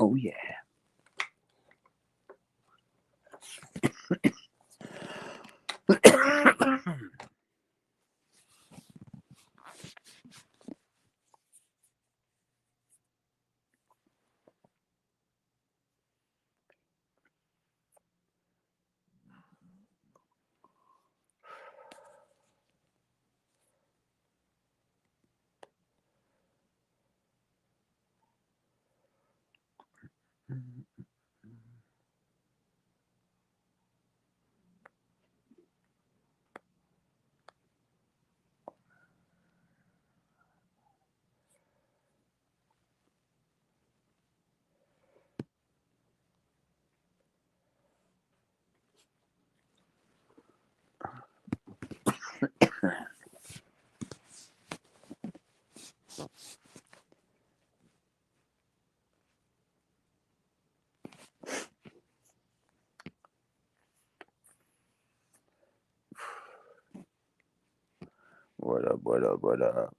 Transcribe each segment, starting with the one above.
Oh, yeah. What up, what up, what up?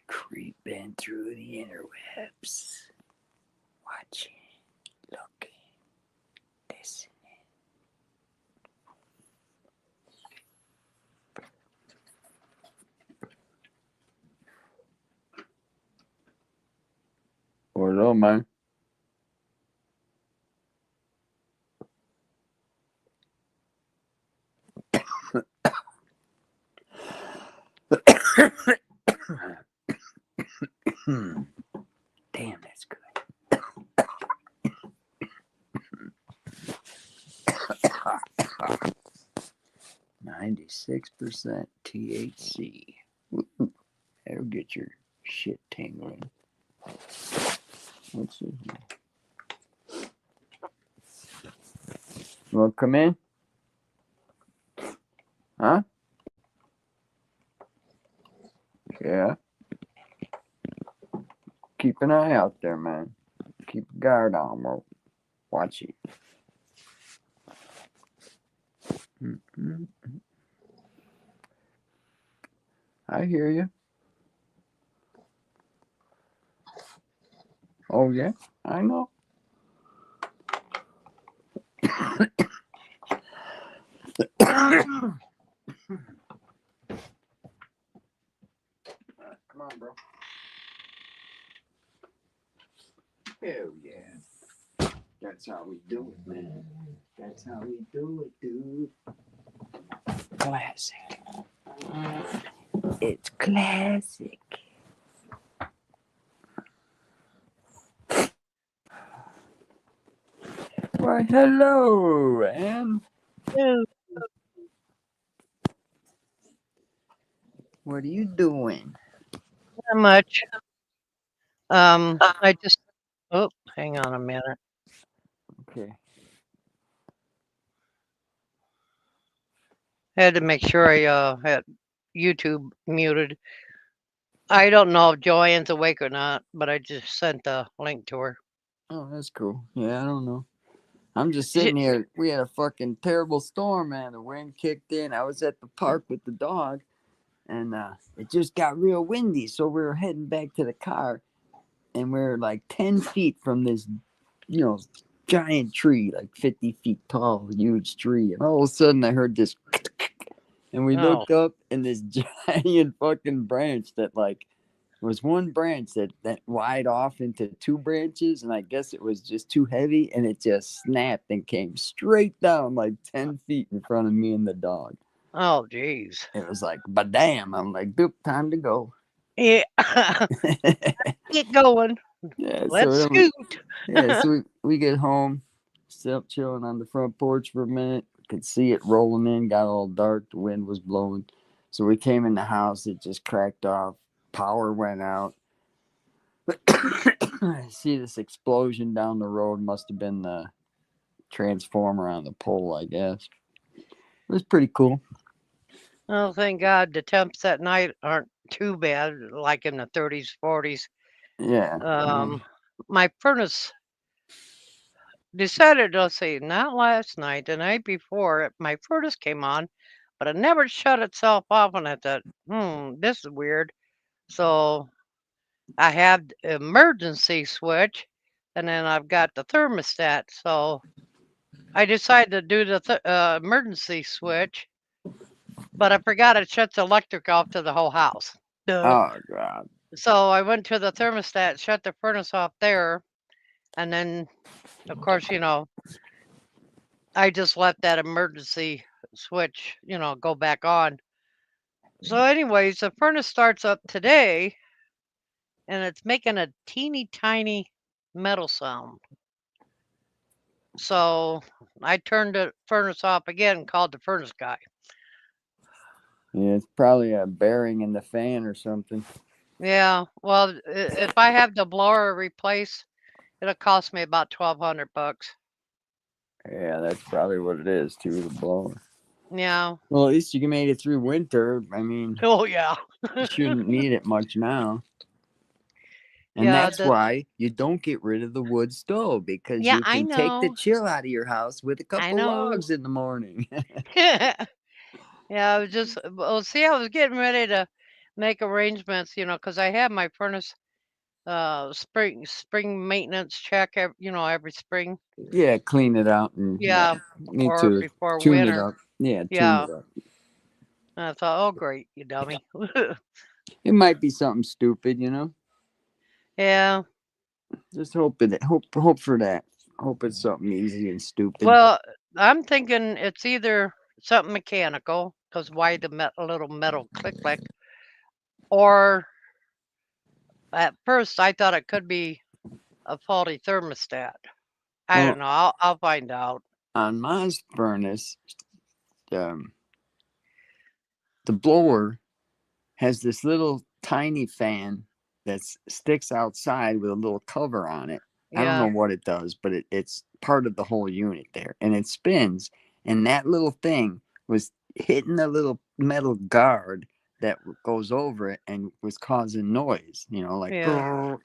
Creeping through the interwebs. Watching, looking, listening. What up, man? Damn, that's good. 96% THC. Ooh, that'll get your shit tingling. What's this? You want to come in? Huh? Yeah. Keep an eye out there, man. Keep a guard on, bro. Watch it. Mm-hmm. I hear you. Oh, yeah? I know. Come on, bro. Hell yeah. That's how we do it, man. That's how we do it, dude. Classic. It's classic. Why, hello, Ann. Yeah, What are you doing? not much. I just oh, hang on a minute. Okay. Had to make sure I had YouTube muted. I don't know if Joanne's awake or not, but I just sent the link to her. Oh, that's cool. Yeah, I don't know. I'm just She, sitting here. We had a fucking terrible storm, man. The wind kicked in. I was at the park with the dog, and it just got real windy. So we were heading back to the car, and we are like 10 feet from this, giant tree, like 50 feet tall, huge tree. And all of a sudden, I heard this, and we oh, looked up, and this giant fucking branch that, like, was one branch that wide off into two branches, and I guess it was just too heavy, and it just snapped and came straight down like 10 feet in front of me and the dog. oh, jeez. It was like, but damn, I'm like, boop, time to go. Yeah, get going. Yeah, Let's so then scoot. we get home, still chilling on the front porch for a minute. Could see it rolling in, got all dark, the wind was blowing. So we came in the house, it just cracked off, power went out. I see this explosion down the road, must have been the transformer on the pole, I guess. It was pretty cool. Oh, thank God the temps at night aren't too bad, like in the 30s, 40s. Yeah. My furnace decided, let's see, not last night, the night before, my furnace came on, but it never shut itself off. And I thought, this is weird. So I have the emergency switch, and then I've got the thermostat. So I decided to do the emergency switch, but I forgot it shuts the electric off to the whole house. Duh. Oh god. So I went to the thermostat, shut the furnace off there, and then, of course, I just let that emergency switch, go back on. So, anyways, the furnace starts up today, and it's making a teeny tiny metal sound. So I turned the furnace off again and called the furnace guy. Yeah, it's probably a bearing in the fan or something. Yeah, well, if I have the blower replaced, it'll cost me about $1,200. Yeah, that's probably what it is too, the blower. Yeah. Well, at least you made it through winter. I mean, Oh yeah. you shouldn't need it much now. And Yeah. that's why you don't get rid of the wood stove, because Yeah, you I can take the know. chill out of your house with a I couple know. logs in the morning. Yeah, I was just well, see, I was getting ready to make arrangements, because I have my furnace spring maintenance check every spring. Yeah, clean it out and yeah, Yeah, me or too. before Tune it winter. up. Yeah, tune Yeah. it up. And I thought, oh great, you dummy. It might be something stupid, you know. Yeah. Just hope for that. Hope it's something easy and stupid. Well, I'm thinking it's either something mechanical, because why the little metal click click, or at first I thought it could be a faulty thermostat. I don't Well, know. I'll find out. on my furnace, um, the blower has this little tiny fan that sticks outside with a little cover on it. I don't know Yeah. what it does, but it's part of the whole unit there, and it spins. And that little thing was hitting a little metal guard that goes over it and was causing noise. You know, like. Yeah.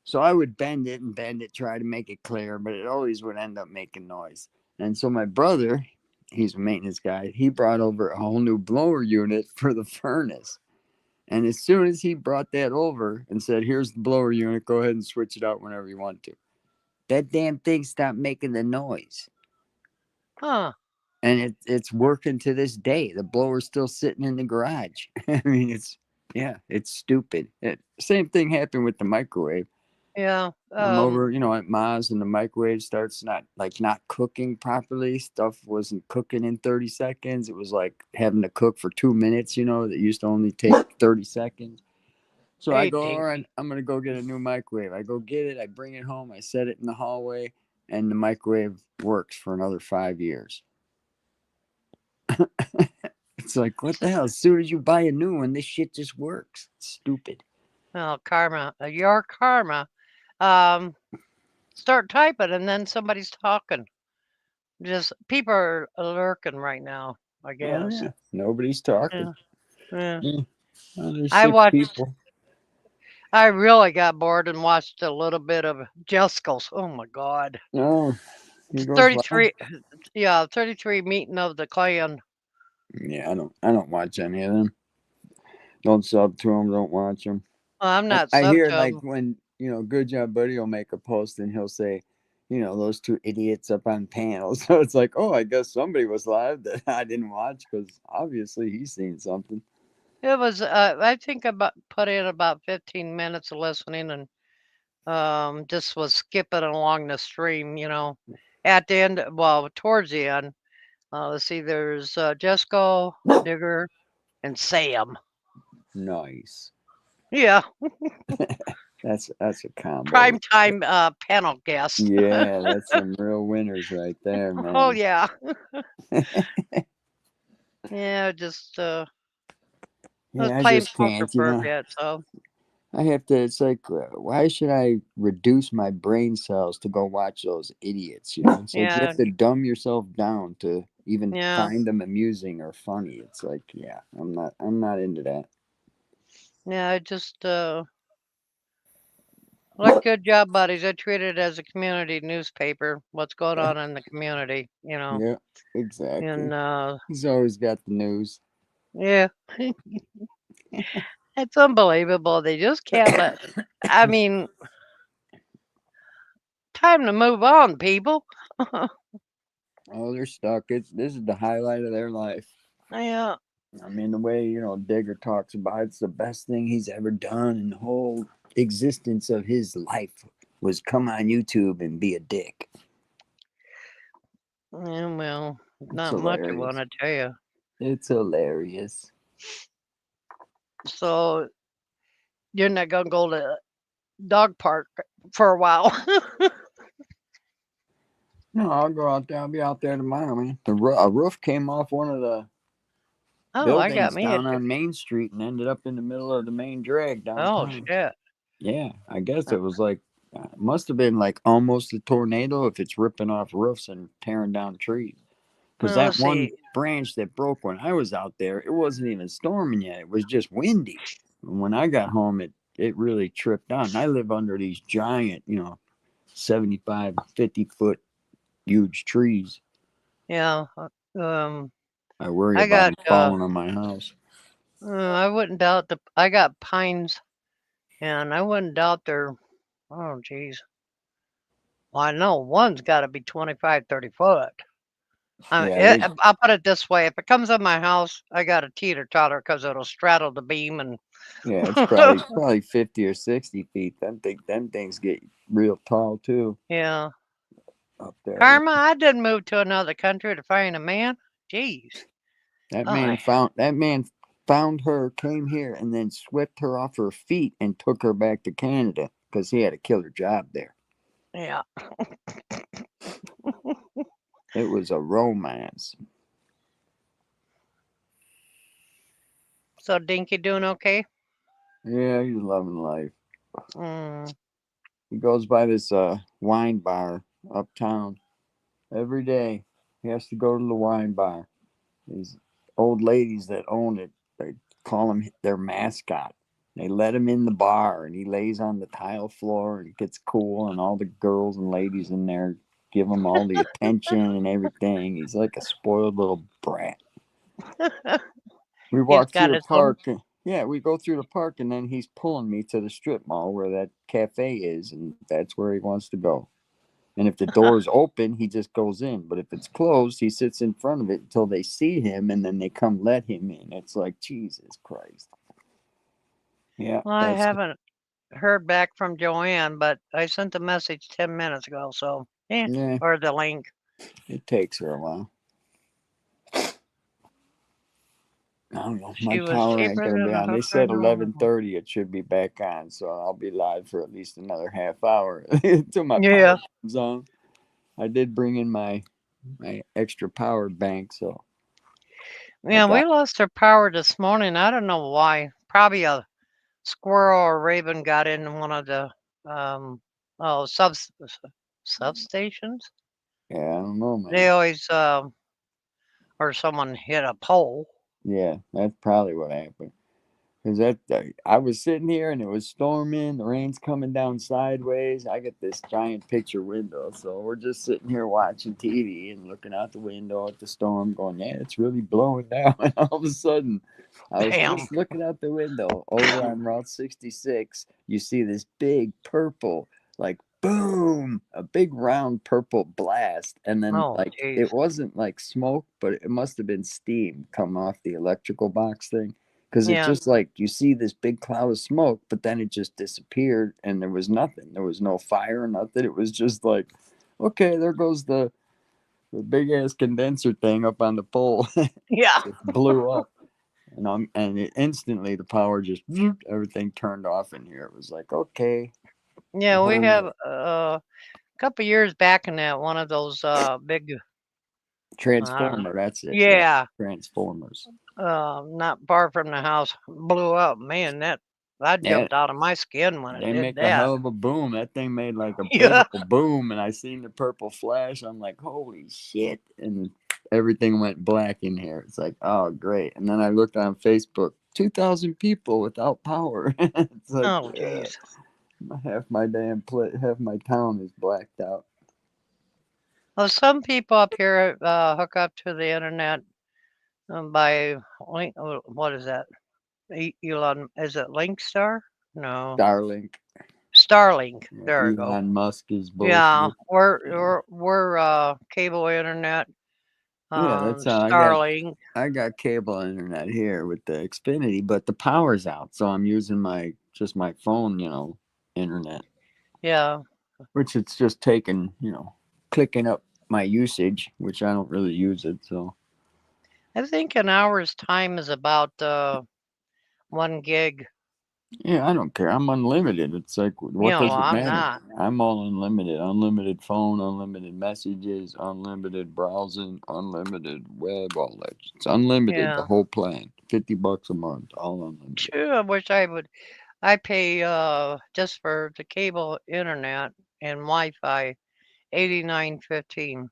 So I would bend it, try to make it clear, but it always would end up making noise. And so my brother, he's a maintenance guy, he brought over a whole new blower unit for the furnace. And as soon as he brought that over and said, "Here's the blower unit, go ahead and switch it out whenever you want to," that damn thing stopped making the noise. Huh. And it's working to this day. The blower's still sitting in the garage. I mean, it's stupid. Same thing happened with the microwave. Yeah. I'm over, at Ma's, and the microwave starts not cooking properly. Stuff wasn't cooking in 30 seconds. It was like having to cook for 2 minutes, that used to only take 30 seconds. So I go, all 18. right, I'm going to go get a new microwave. I go get it. I bring it home. I set it in the hallway, and the microwave works for another 5 years. It's like, what the hell? As soon as you buy a new one, this shit just works. It's stupid. Oh, karma. Your karma. Start typing and then somebody's talking. Just people are lurking right now, I Oh, guess. yeah. Nobody's talking. Yeah. Yeah. Well, there's I 6 watched people. I really got bored and watched a little bit of Jeskals. Oh my God. Oh, he goes live. 33 yeah, 33 meeting of the clan. Yeah, I don't watch any of them. Don't sub to them. Don't watch them. I'm not I sub hear to like 'em. when Good Job Buddy will make a post and he'll say, those two idiots up on panels. So it's like, oh, I guess somebody was live that I didn't watch, because obviously he's seen something. It was I think about put in about 15 minutes of listening, and just was skipping along the stream, At the end, well, towards the end, let's see, there's Jesco, Digger, and Sam. Nice. Yeah. That's a combo. Prime time panel guest. Yeah, that's some real winners right there, Oh man. yeah. Yeah, just I was Yeah, I playing just poker can't, for a bit, so I have to. It's like, why should I reduce my brain cells to go watch those idiots? It's like you yeah, have to dumb yourself down to even yeah, find them amusing or funny. It's like, yeah, I'm not into that. yeah. I just like good job, buddies. I treat it as a community newspaper. What's going on in the community, Yeah, and exactly. He's always got the news. yeah, it's unbelievable. They just can't let. I mean, time to move on, people. Oh, they're stuck. This is the highlight of their life. Yeah, I mean, the way Digger talks about it's the best thing he's ever done in the whole existence of his life was come on YouTube and be a dick. yeah. Well, It's not much. I want hilarious. to tell you. It's hilarious. So you're not gonna go to dog park for a while. No, I'll go out there. I'll be out there tomorrow, man. A roof came off one of the Oh, I got buildings me a. down on Main Street and ended up in the middle of the main drag Oh downtown. shit. Yeah, I guess it was like, must have been like almost a tornado if it's ripping off roofs and tearing down trees. Because Well, that let's one see. branch that broke when I was out there, it wasn't even storming yet. It was just windy. And when I got home, it really tripped out. And I live under these giant, 75, 50-foot huge trees. Yeah. Um. I worry I about got. them falling on my house. I wouldn't doubt the. I got pines, and I wouldn't doubt their. Oh, geez. Well, I know one's got to be 25, 30 foot. Yeah, they. I'll put it this way: if it comes on my house, I got a teeter totter because it'll straddle the beam and. Yeah, it's probably 50 or 60 feet. Them things get real tall too Yeah. up there. Karma, I didn't move to another country to find a man. Jeez. I. That man found her, came here, and then swept her off her feet and took her back to Canada because he had a killer job there. Yeah. It was a romance. So Dinky doing okay? Yeah, he's loving life. Mm. He goes by this wine bar uptown every day. He has to go to the wine bar. These old ladies that own it, they call him their mascot. They let him in the bar and he lays on the tile floor and gets cool, and all the girls and ladies in there give him all the attention and everything. He's like a spoiled little brat. We He's walk through got the his own. park. Yeah, we go through the park and then he's pulling me to the strip mall where that cafe is, and that's where he wants to go. And if the door is open, he just goes in. But if it's closed, he sits in front of it until they see him and then they come let him in. It's like, Jesus Christ. Yeah, Well, I that's, haven't heard back from Joanne, but I sent the message 10 minutes ago. So, yeah, yeah, or the link. it takes her a while. I don't know. My She was power ain't cheaper gonna be than a on. They hooker said in a. 11:30 it should be back on, so I'll be live for at least another half hour till my power Yeah. comes on. I did bring in my extra power bank, so I Yeah, we got. lost our power this morning. I don't know why. Probably a squirrel or raven got in one of the um oh substations. Yeah, I don't know, They man. always or someone hit a pole. Yeah, that's probably what happened. Cause I was sitting here and it was storming, the rain's coming down sideways. I got this giant picture window, so we're just sitting here watching TV and looking out the window at the storm, going, "Yeah, it's really blowing down." And all of a sudden, I was Bam. just looking out the window over on Route 66. You see this big purple, like boom, a big round purple blast, and then Oh, like jeez. it wasn't like smoke, but it must have been steam coming off the electrical box thing because it's Yeah. just like you see this big cloud of smoke, but then it just disappeared and there was nothing. There was no fire, nothing. It was just like, okay, there goes the big ass condenser thing up on the pole. Yeah. Just blew up. and instantly the power just everything turned off in here. It was like, okay, Yeah, we have a couple years back in that one of those big, I don't know. transformer. That's it. Yeah, Yeah, transformers. not far from the house blew up. Man, that I Yeah, jumped out of my skin when it they did make a that. hell of a boom. That thing made like a big Yeah. old boom, and I seen the purple flash. I'm like, holy shit! And everything went black in here. It's like, oh great. And then I looked on Facebook, 2,000 people without power. It's like Oh, jeez. half my town is blacked out. Well, some people up here hook up to the internet by link. What is that? Elon, is it Linkstar? No, Starlink. Starlink. Yeah, There we go. Elon Musk is Yeah, bullshit. we're cable internet. Yeah, that's how Starlink. I got cable internet here with the Xfinity, but the power's out, so I'm using my phone, internet, Yeah, which it's just taking, clicking up my usage, which I don't really use it. So I think an hour's time is about 1 gig. yeah, I don't care. I'm unlimited. It's like, what Well, does it I'm matter? not. I'm all unlimited. Unlimited phone, unlimited messages, unlimited browsing, unlimited web, all that. It's unlimited, the Yeah. whole plan. $50 a month, all unlimited. Sure, I wish I would. I pay just for the cable internet and Wi-Fi 89.15.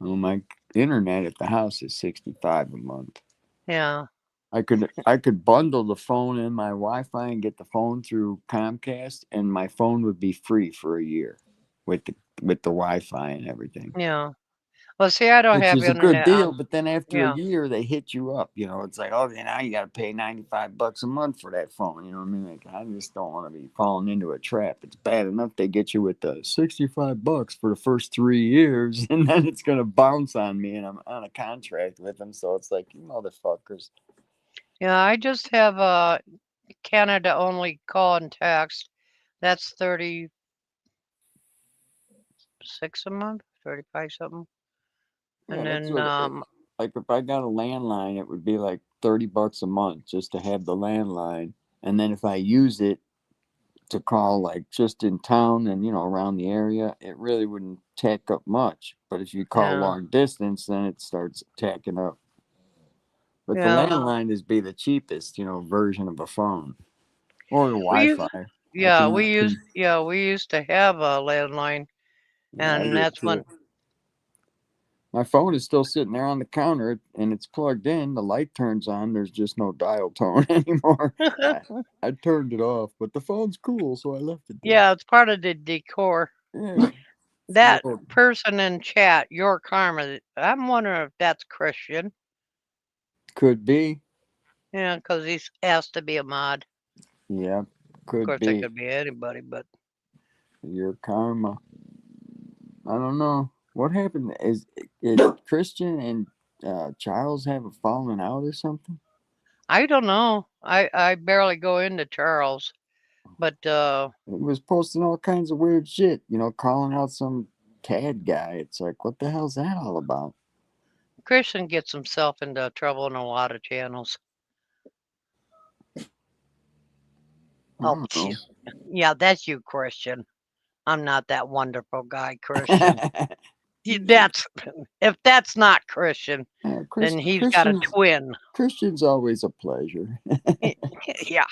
Well, my internet at the house is 65 a month. Yeah, I could bundle the phone and my Wi-Fi and get the phone through Comcast, and my phone would be free for a year with the Wi-Fi and everything. yeah. Well, see, I don't Which have is a good internet deal, on. but then after a Yeah, year they hit you up. It's like, oh, now you got to pay $95 a month for that phone. You know what I mean? Like, I just don't want to be falling into a trap. It's bad enough they get you with the $65 for the first 3 years, and then it's gonna bounce on me, and I'm on a contract with them. So it's like, you motherfuckers. yeah. I just have Canada only call and text. That's 36 a month, 35 something, Yeah, and that's then what. Like if I got a landline, it would be like $30 a month just to have the landline, and then if I use it to call like just in town and around the area, it really wouldn't tack up much. But if you call yeah, long distance, then it starts tacking up. But the yeah. landline is be the cheapest, version of a phone or the We used, Wi-Fi. I yeah, can, can we used to have a landline, yeah, I and did that's when. too. My phone is still sitting there on the counter and it's plugged in. The light turns on. There's just no dial tone anymore. I, I turned it off, but the phone's cool, so I left it there. Yeah, it's part of the decor. Yeah, it's a That little, person in chat, your karma. I'm wondering if that's Christian. could be. Yeah, because he's asked to be a mod. Yeah, Of could course, it be could be anybody, but your karma. I don't know what happened. Is Christian and Charles have a falling out or something? I don't know. I barely go into Charles, but He was posting all kinds of weird shit. Calling out some CAD guy. It's like, what the hell's that all about? Christian gets himself into trouble in a lot of channels. I Oh, don't know. yeah, that's you, Christian. I'm not that wonderful guy, Christian. That's if that's not Christian, then he's got a twin. Christian's always a pleasure. Yeah.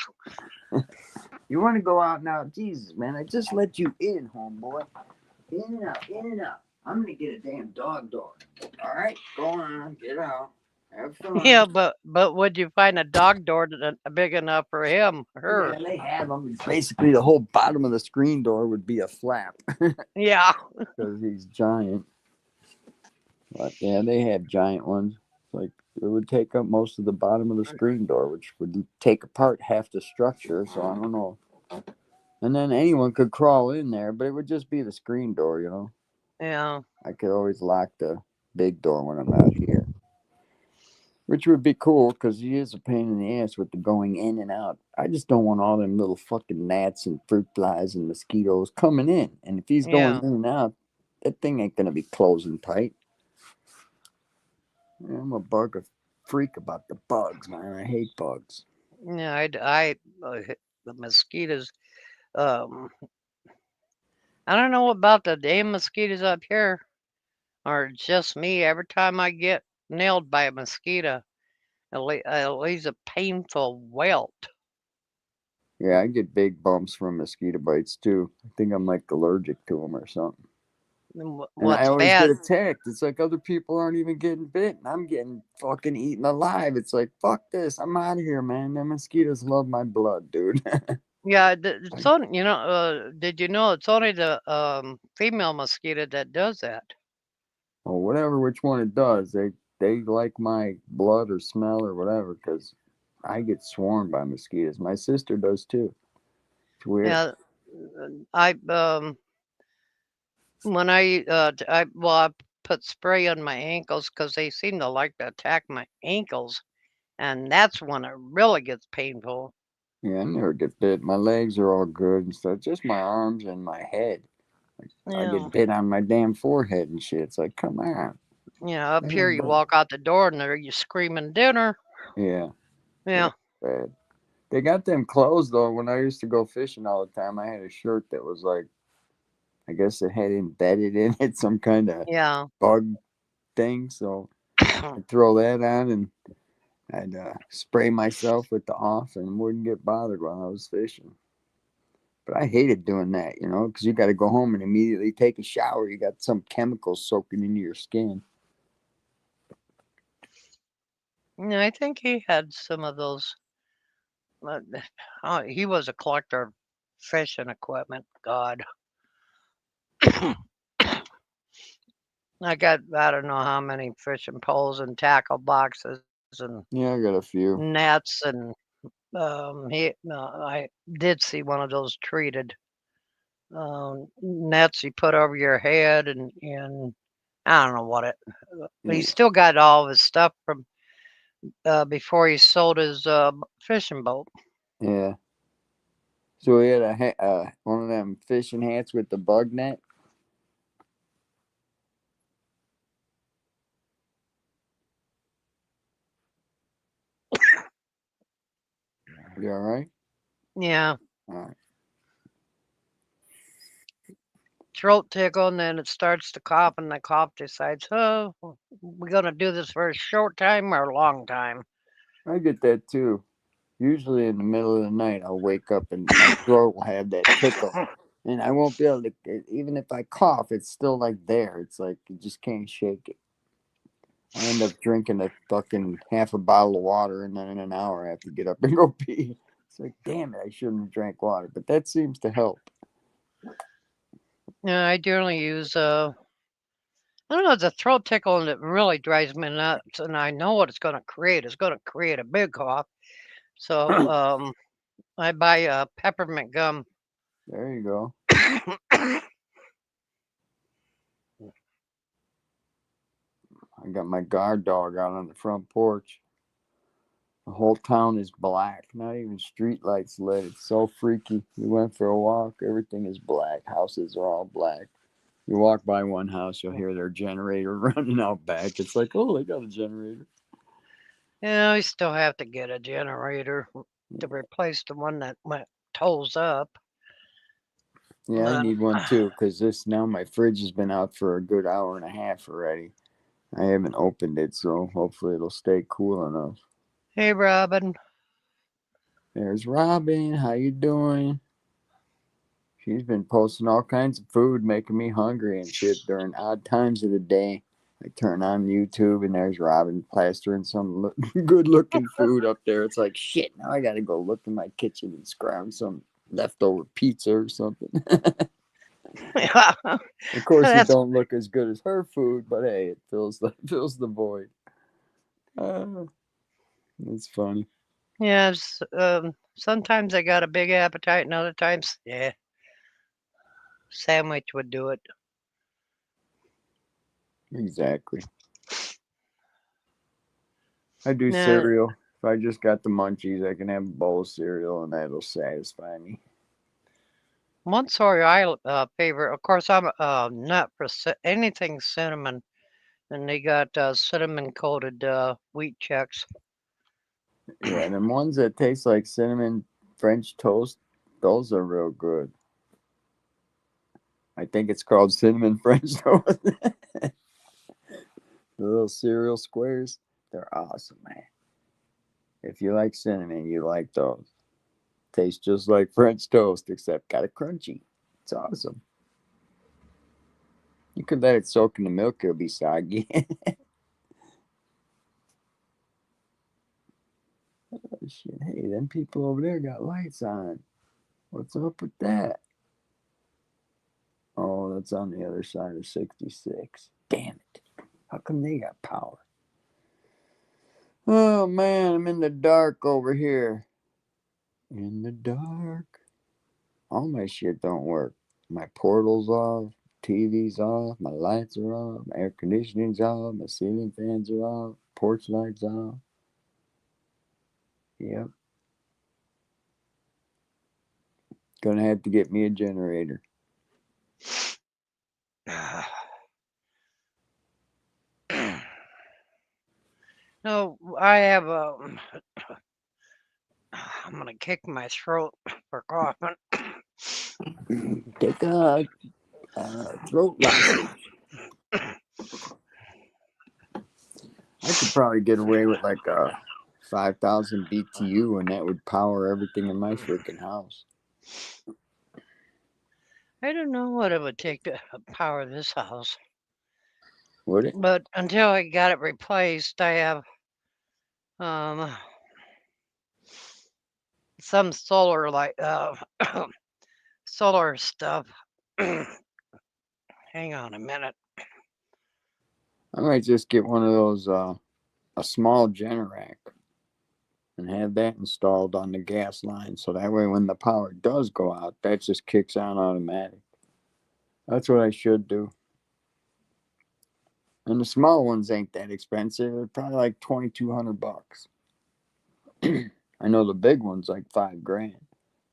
You want to go out now? Jesus, man, I just let you in, homeboy. In and out, in and out. I'm gonna get a damn dog door. All right, go on, get out, have fun. Yeah, but would you find a dog door big enough for him? Her? Yeah, they have them. Basically, the whole bottom of the screen door would be a flap Yeah. because he's giant. But yeah, they have giant ones. Like it would take up most of the bottom of the screen door, which would take apart half the structure. So I don't know. And then anyone could crawl in there, but it would just be the screen door. Yeah. I could always lock the big door when I'm not here, which would be cool because he is a pain in the ass with the going in and out. I just don't want all them little fucking gnats and fruit flies and mosquitoes coming in. And if he's going Yeah. in and out, that thing ain't gonna be closing tight. Yeah, I'm a bug freak about the bugs, man. I hate bugs. Yeah, the mosquitoes. Um, I don't know about the damn mosquitoes up here, or just me. Every time I get nailed by a mosquito, it leaves a painful welt. Yeah, I get big bumps from mosquito bites too. I think I'm like allergic to them or something. And And I what's always get bad? attacked. It's like other people aren't even getting bit, and I'm getting fucking eaten alive. It's like fuck this. I'm out of here, man. The mosquitoes love my blood, dude. Yeah, it's on. Did you know it's only the female mosquito that does that? Or whatever, which one it does. They like my blood or smell or whatever, because I get swarmed by mosquitoes. My sister does too. It's weird. Yeah, I when I put spray on my ankles because they seem to like to attack my ankles, and that's when it really gets painful. Yeah, I never get bit. My legs are all good and stuff. Just my arms and my head. I Yeah, get bit on my damn forehead and shit. It's like, come on. yeah. Up here, you But walk out the door and there you screaming dinner. yeah, yeah, Yeah, bad. They got them clothes though. When I used to go fishing all the time, I had a shirt that was like, I guess it had embedded in it some kind of yeah. bug thing. So I'd throw that on and I'd spray myself with the off and wouldn't get bothered while I was fishing. But I hated doing that, because you got to go home and immediately take a shower. You got some chemicals soaking into your skin. Yeah, I think he had some of those. uh, he was a collector of fishing equipment. God, I don't know how many fishing poles and tackle boxes and Yeah, I got a few. nets and I did see one of those treated nets you put over your head and I don't know what it. But he Yeah, still got all of his stuff from before he sold his fishing boat. yeah. So he had one of them fishing hats with the bug net. You all right? Yeah, All right. throat tickle, and then it starts to cough, and the cough decides, oh, we're gonna do this for a short time or a long time. I get that too. Usually in the middle of the night, I'll wake up and my throat will have that tickle, and I won't be able to. Even if I cough, it's still like there. It's like you just can't shake it. I end up drinking a fucking half a bottle of water, and then in an hour I have to get up and go pee. It's like, damn it, I shouldn't have drank water, but that seems to help. Yeah, I generally use I don't know, it's a throat tickle, and it really drives me nuts, and I know what it's gonna create. It's gonna create a big cough. So I buy peppermint gum. There you go. I got my guard dog out on the front porch. The whole town is black. Not even street lights lit. It's so freaky. We went for a walk. Everything is black. Houses are all black. You walk by one house, you'll hear their generator running out back. It's like, oh, they got a generator. Yeah, we still have to get a generator to replace the one that went toes up. Yeah, I But need one too because this now my fridge has been out for a good hour and a half already. I haven't opened it, so hopefully it'll stay cool enough. hey, Robin. There's Robin. How you doing? She's been posting all kinds of food, making me hungry and shit during odd times of the day. I turn on YouTube and there's Robin plastering some good looking food up there. It's like, shit, now I gotta go look in my kitchen and scrounge some leftover pizza or something. Of course, it That's don't look as good as her food, but hey, it fills the void. Uh, it's funny. yes. Sometimes I got a big appetite, and other times, yeah, sandwich would do it. Exactly. I do Now, cereal. If I just got the munchies, I can have a bowl of cereal and that'll satisfy me. one sorry I favorite. Of course, I'm a nut for anything cinnamon. and they got cinnamon coated wheat checks. Yeah, them ones that taste like cinnamon French toast, those are real good. I think it's called cinnamon French toast. The little cereal squares, they're awesome, man. If you like cinnamon, you like those. Taste just like French toast, except got a crunchy. It's awesome. You could let it soak in the milk; it'll be soggy. Oh, shit. Hey, them people over there got lights on. What's up with that? Oh, that's on the other side of 66. Damn it. How come they got power? Oh, man, I'm in the dark over here. In the dark. All my shit don't work. My portal's off. TV's off. My lights are off. My air conditioning's off. My ceiling fans are off. Porch lights off. Yep. Gonna have to get me a generator. No, I have I'm gonna kick my throat for coughing. Take a throat lozenge. I could probably get away with like a 5,000 BTU, and that would power everything in my freaking house. I don't know what it would take to power this house, Would it? but until I got it replaced, I have um some solar solar stuff. Hang on a minute. I might just get one of those, a small Generac, and have that installed on the gas line, so that way when the power does go out, that just kicks on automatic. That's what I should do. And the small ones ain't that expensive. They're probably like $2,200. I know the big one's like $5,000,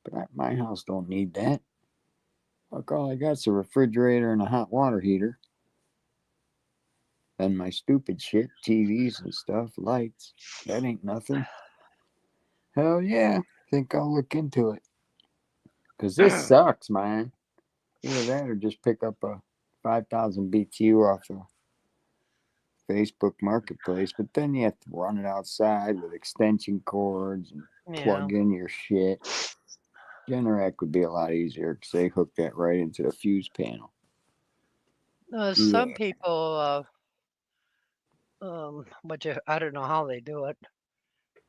but my house don't need that. Look, all I got's a refrigerator and a hot water heater. And my stupid shit, TVs and stuff, lights. That ain't nothing. Hell yeah. Think I'll look into it. Because this sucks, man. Either that or just pick up a 5,000 BTU off of Facebook Marketplace. But then you have to run it outside with extension cords and Yeah. plug in your shit. Generac would be a lot easier because they hook that right into the fuse panel. Some Yeah. people, I don't know how they do it,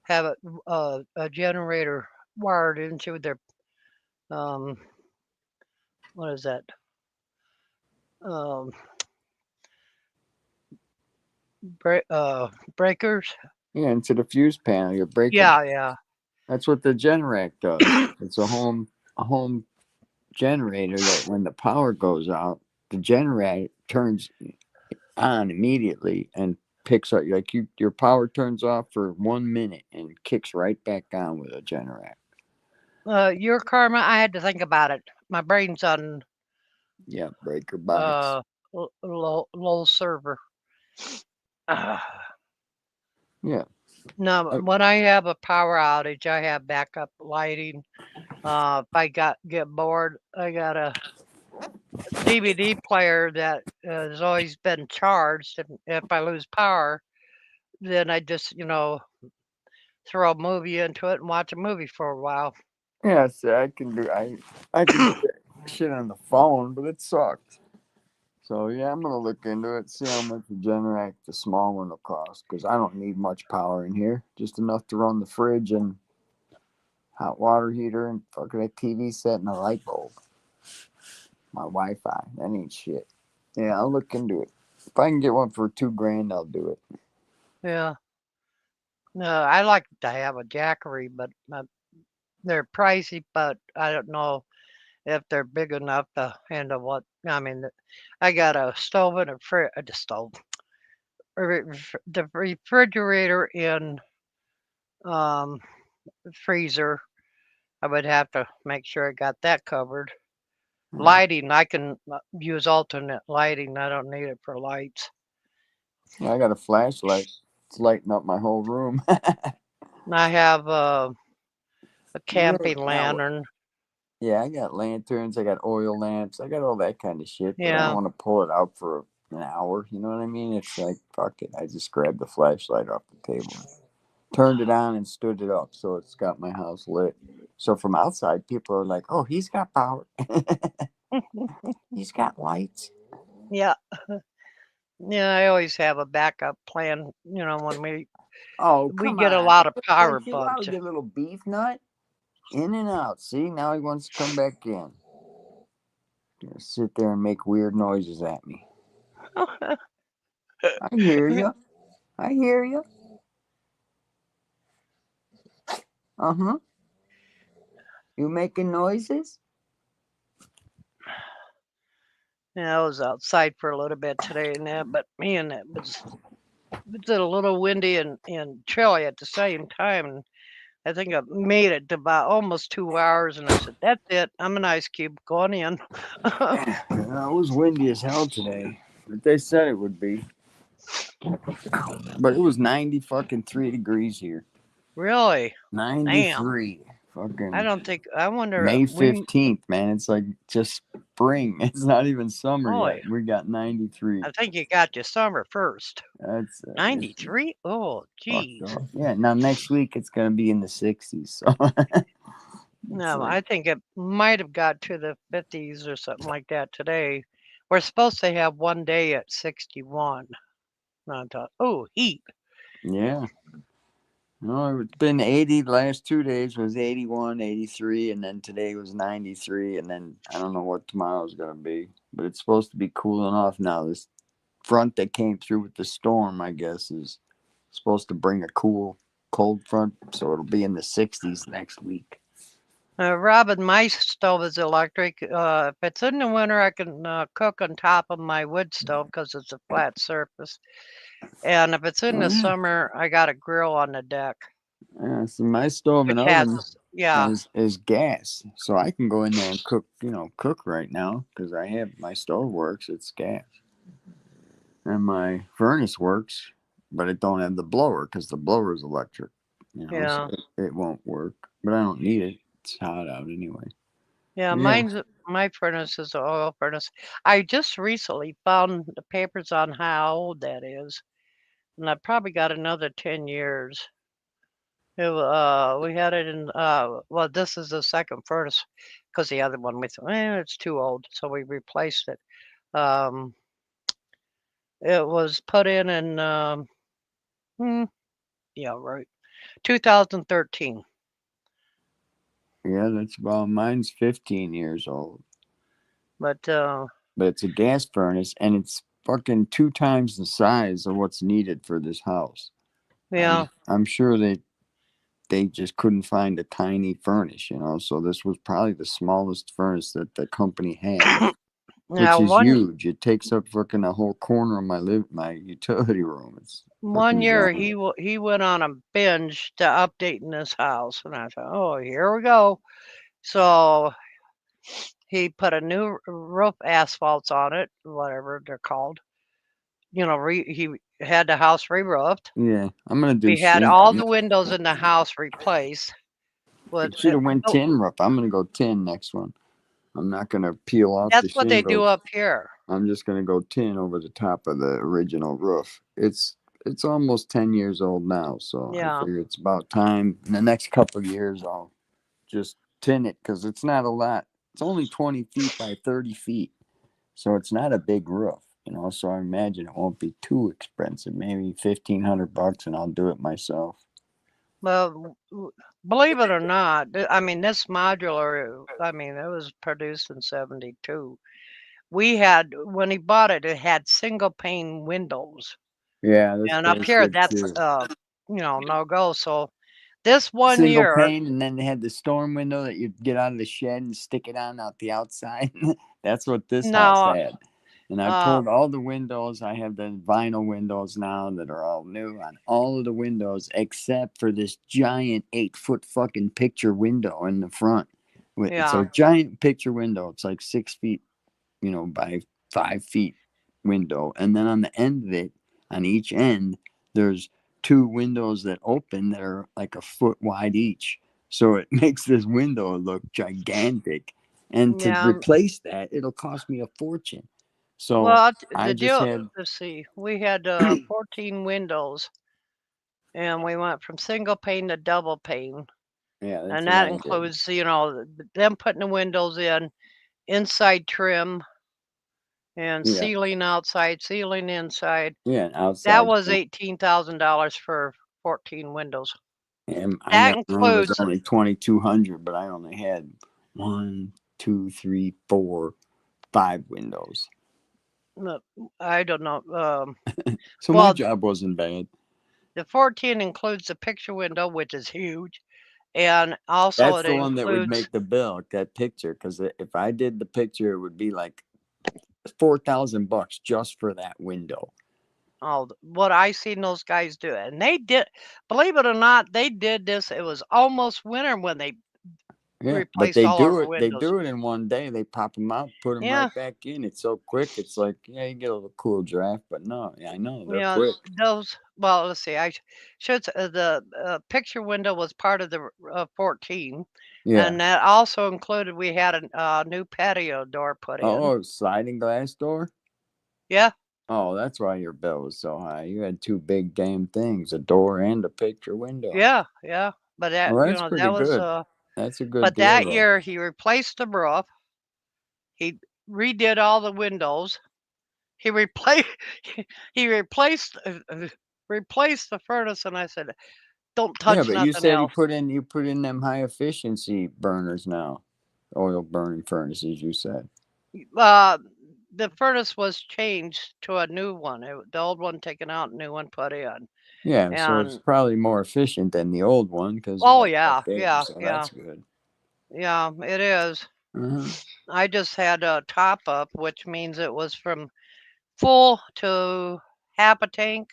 have a generator wired into their um, what is that? Um, breakers. Yeah, into the fuse panel, your breaker. Yeah. That's what the Generac does. It's a home generator that when the power goes out, the generator turns on immediately and picks up like your power turns off for 1 minute and kicks right back on with a Generac. Your karma. I had to think about it. My brain's on Yeah, breaker box. low server. Yeah. No, when I have a power outage, I have backup lighting. If I get bored, I got a DVD player that has always been charged. And if I lose power, then I just throw a movie into it and watch a movie for a while. Yeah, see, I can do shit on the phone, but it sucked. So yeah, I'm gonna look into it, see how much the Generac, the small one, will cost, because I don't need much power in here, just enough to run the fridge and hot water heater and fucking a TV set and a light bulb. My Wi-Fi, that ain't shit. Yeah, I'll look into it. If I can get one for $2,000, I'll do it. Yeah. No, I like to have a Jackery, but they're pricey. But I don't know if they're big enough to handle what. I mean, I got a stove and the stove, the refrigerator in um freezer. I would have to make sure I got that covered. Lighting, I can use alternate lighting. I don't need it for lights. I got a flashlight. It's lighting up my whole room. I have a Really? camping Now, lantern. yeah, I got lanterns. I got oil lamps. I got all that kind of shit. But I don't Yeah. want to pull it out for an hour. You know what I mean? It's like, fuck it. I just grabbed the flashlight off the table, turned it on, and stood it up. So it's got my house lit. So from outside, people are like, oh, he's got power. He's got lights. Yeah. Yeah, I always have a backup plan, when Oh, we come get a on. lot of Just power let you bugs. out, you little beef nut. In and out. See, now he wants to come back in. Gonna sit there and make weird noises at me. I hear you. I hear you. Uh huh. You making noises? Yeah, I was outside for a little bit today and that, but man, it's a little windy and chilly at the same time. And I think I made it to about almost 2 hours, and I said, "That's it. I'm an ice cube going in." Yeah, it was windy as hell today, but they said it would be. But it was 90 fucking 3 degrees here. Really? Damn. 93. I Fucking don't think I wonder. May We 15th, man. It's like just spring. It's not even summer boy, yet. We got 93. I think you got your summer first. That's it's 93? Oh, fucked geez. up. Yeah, now next week it's gonna be in the 60s. So it's No, like, I think it might have got to the 50s or something like that today. We're supposed to have one day at 61. And I thought, oh, heat. yeah. No, it's been 80. The last 2 days was 81, 83, and then today was 93, and then I don't know what tomorrow's gonna be, but it's supposed to be cooling off now. This front that came through with the storm, I guess, is supposed to bring a cool, cold front, so it'll be in the 60s next week. Robin, my stove is electric. If it's in the winter, I can cook on top of my wood stove because it's a flat surface. And if it's in Oh the yeah, summer, I got a grill on the deck, yeah. So my stove and which has, oven yeah, is gas, so I can go in there and cook. Cook right now because I have my stove works. It's gas. And my furnace works, but it don't have the blower because the blower is electric. So yeah, it won't work. But I don't need it. It's hot out anyway. yeah. But yeah, My furnace is an oil furnace. I just recently found the papers on how old that is, and I probably got another 10 years. We had it in, well, this is the second furnace because the other one we thought, it's too old, so we replaced it. Um, it was put in, hmm, yeah, right, 2013. yeah, that's about mine's 15 years old. But But it's a gas furnace and it's fucking 2 times the size of what's needed for this house. yeah, I'm sure they just couldn't find a tiny furnace. So this was probably the smallest furnace that the company had, which now is one huge. It takes up fucking a whole corner of my utility room. It's one fucking year giant. he went on a binge to updating this house, and I thought, oh, here we go. So he put a new roof asphalts on it, whatever they're called. He had the house re-roofed. Yeah, I'm gonna do We had shingle. all the windows in the house replaced with It should have went oh, tin roof. I'm gonna go tin next one. I'm not gonna peel off the that's what they do shingles. up here. I'm just gonna go tin over the top of the original roof. It's almost 10 years old now, so I Yeah. figure it's about time. In the next couple of years, I'll just tin it because it's not a lot. It's only 20 feet by 30 feet, so it's not a big roof. So I imagine it won't be too expensive. Maybe $1,500, and I'll do it myself. Well, believe it or not, I mean, this modular, I mean, it was produced in 72. We had, when he bought it, it had single pane windows. Yeah, this And up place here, did that's, too. no go. So this one Single year, pane, and then they had the storm window that you'd get out of the shed and stick it on out the outside. That's what this house now, had. And I uh, pulled all the windows. I have the vinyl windows now that are all new on all of the windows except for this giant 8 foot fucking picture window in the front. It's yeah, a giant picture window. It's like 6 feet, by 5 feet window. And then on the end of it, on each end, there's 2 windows that open that are like a foot wide each. So it makes this window look gigantic. And to Yeah. replace that, it'll cost me a fortune. So Well, I the just deal. had, Let's see. We had 14 windows, and we went from single pane to double pane, yeah, that's and what that I did. includes, them putting the windows in, inside trim, and Yeah, ceiling outside, ceiling inside. yeah, That outside. was $18,000 for 14 windows. And I That know mine was includes. only 2,200, but I only had 1, 2, 3, 4, 5 windows. uh, I don't know. So my Well, job wasn't bad. the 14 includes the picture window, which is huge, and also That's it the one that would includes. make the bill, that picture. Because if I did the picture, it would be like $4,000 just for that window. Oh, what I seen those guys do, and they did. Believe it or not, they did this. It was almost winter when they Yeah, but replaced all of our They windows. do it in one day. They pop them out, put them Yeah, right back in. It's so quick. It's like, yeah, you get a little cool draft, but no, yeah, I know they're yeah. quick. Those. Well, let's see. Should the picture window was part of the 14, Yeah. and that also included we had a new patio door put in. Oh, sliding glass door. Yeah, Oh, that's why your bill was so high. You had 2 big damn things, a door and a picture window. yeah, yeah. But that Well, that's pretty that was good. That's a good But deal, that though. year he replaced the roof. He redid all the windows. He replaced he replaced the furnace, and I said, "Don't Yeah, touch but you nothing said else." you put in them high efficiency burners now, oil burning furnaces. You said. Uh, the furnace was changed to a new one. The old one taken out, new one put in. Yeah, so it's And probably more efficient than the old one because oh it's yeah, updated. yeah, So yeah, that's good. yeah, it is. Uh-huh. I just had a top up, which means it was from full to half a tank,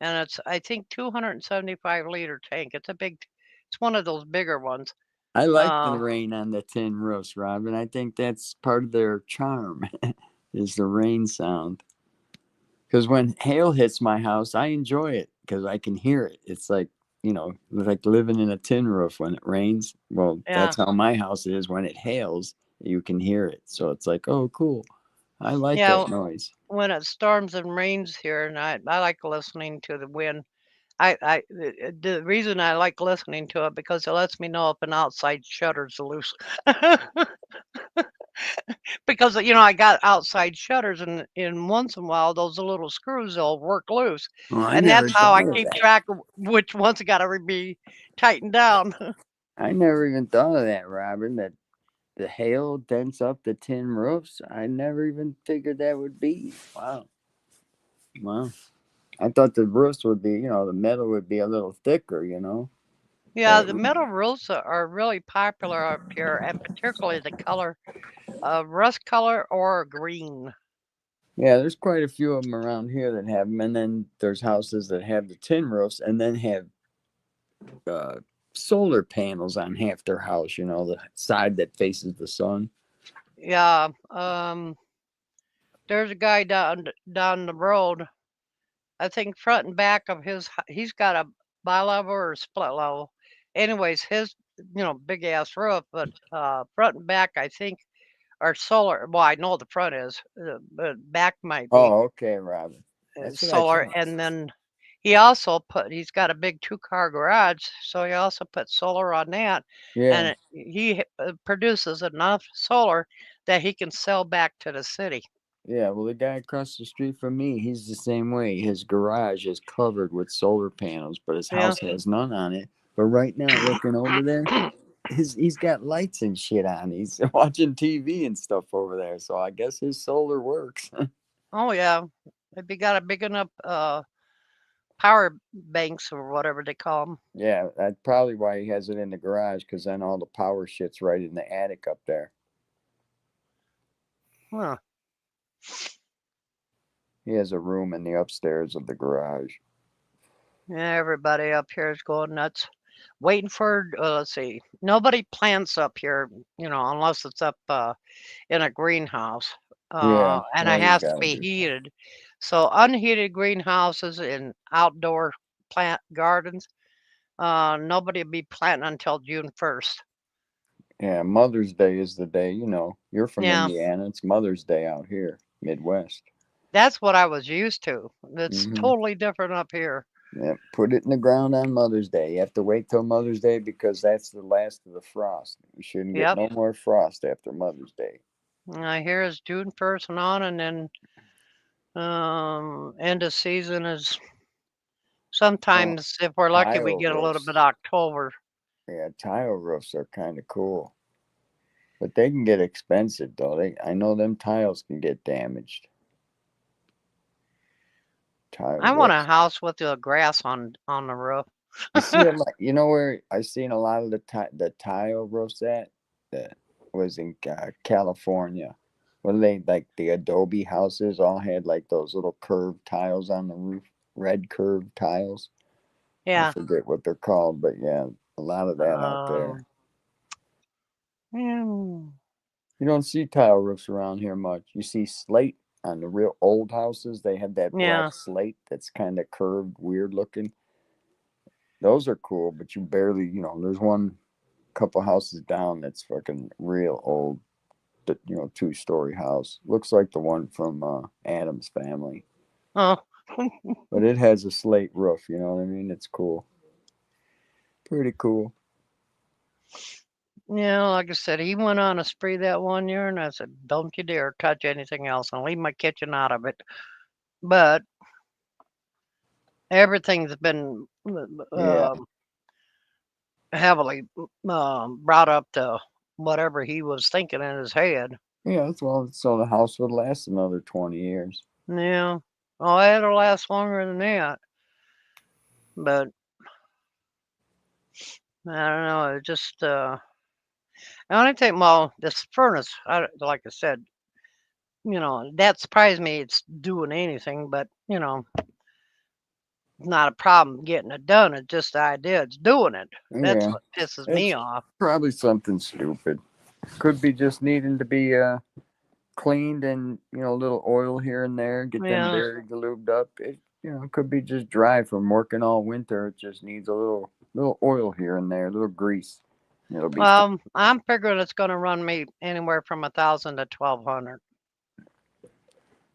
and it's I think 275-liter tank. It's one of those bigger ones. I like the Uh, rain on the tin roofs, Robin. I think that's part of their charm, is the rain sound. Because when hail hits my house, I enjoy it because I can hear it. It's like, like living in a tin roof when it rains. Well, yeah, that's how my house is. When it hails, you can hear it. So it's like, oh, cool. I like yeah. that noise. When it storms and rains here, and I like listening to the wind. The reason I like listening to it because it lets me know if an outside shutter's loose. Because, I got outside shutters, and in once in a while, those little screws will work loose, Well, I and never that's how I thought of keep that. track of which ones gotta be tightened down. I never even thought of that, Robin, that the hail dents up the tin roofs. I never even figured that would be. Wow. Wow. I thought the roofs would be, the metal would be a little thicker. Yeah, But the metal roofs are really popular up here, and particularly the color, rust color or green. yeah, there's quite a few of them around here that have them. And then there's houses that have the tin roofs and then have uh, solar panels on half their house, the side that faces the sun. Yeah, there's a guy down the road. I think front and back of he's got a bi-level or a split level. Anyways, his big ass roof, but front and back I think are solar. Well, I know the front is, but back might be Oh, okay, Robin. That's what I solar. thought. And then he's got a big 2-car garage, so he also put solar on that, Yeah. and he produces enough solar that he can sell back to the city. Yeah, well, the guy across the street from me, he's the same way. His garage is covered with solar panels, but his Yeah. house has none on it. But right now, looking over there, he's got lights and shit on. He's watching TV and stuff over there. So I guess his solar works. Oh yeah, if you got a big enough power banks or whatever they call them. Yeah, that's probably why he has it in the garage, because then all the power shit's right in the attic up there. Huh. He has a room in the upstairs of the garage. Yeah, everybody up here is going nuts, waiting for. Let's see, nobody plants up here, unless it's up in a greenhouse, Yeah, and well, it you has to gotta be do. heated. So unheated greenhouses and outdoor plant gardens, nobody will be planting until June 1st. Yeah, Mother's Day is the day. You're from Yeah, Indiana. It's Mother's Day out here, Midwest. that's what I was used to. It's Hmm. totally different up here. Yeah, put it in the ground on Mother's Day. You have to wait till Mother's Day because that's the last of the frost. We shouldn't get Yep. no more frost after Mother's Day. Here is June 1st and on, and then end of season is Oh, sometimes, if we're lucky, we tile get a little bit roofs. October. Yeah, tile roofs are kind of cool, but they can get expensive though. I know them tiles can get damaged. Tile I want a roofs. house with the grass on the roof. You see a lot. You know where I seen a lot of the tile roofs at? That was in California. Where they like the adobe houses all had like those little curved tiles on the roof, red curved tiles. I Yeah. forget what they're called, but yeah, a lot of that out there. Um, hmm, You don't see tile roofs around here much. You see slate on the real old houses. They have that black yeah. slate that's kind of curved, weird looking. Those are cool, but you barely, there's one couple houses down that's fucking real old, 2-story house. Looks like the one from Adam's Family, Oh, but it has a slate roof. You know what I mean? It's cool, pretty cool. yeah. Like I said, he went on a spree that one year, and I said, "Don't you dare touch anything else, and leave my kitchen out of it." But everything's been Yeah, heavily brought up to whatever he was thinking in his head. yeah. Well, so the house would last another 20 years. Yeah. Oh, it'll last longer than that. But I don't know. It just the only thing. Well, this furnace, like I said, that surprised me. It's doing anything, but not a problem getting it done. It's just the idea it's doing it. That's Yeah, what pisses me it's off. probably something stupid. Could be just needing to be cleaned and a little oil here and there, get them Yeah. buried, lubed up. It could be just dry from working all winter. It just needs a little oil here and there, a little grease. It'll be fine. Well, I'm figuring it's going to run me anywhere from 1,000 to 1,200.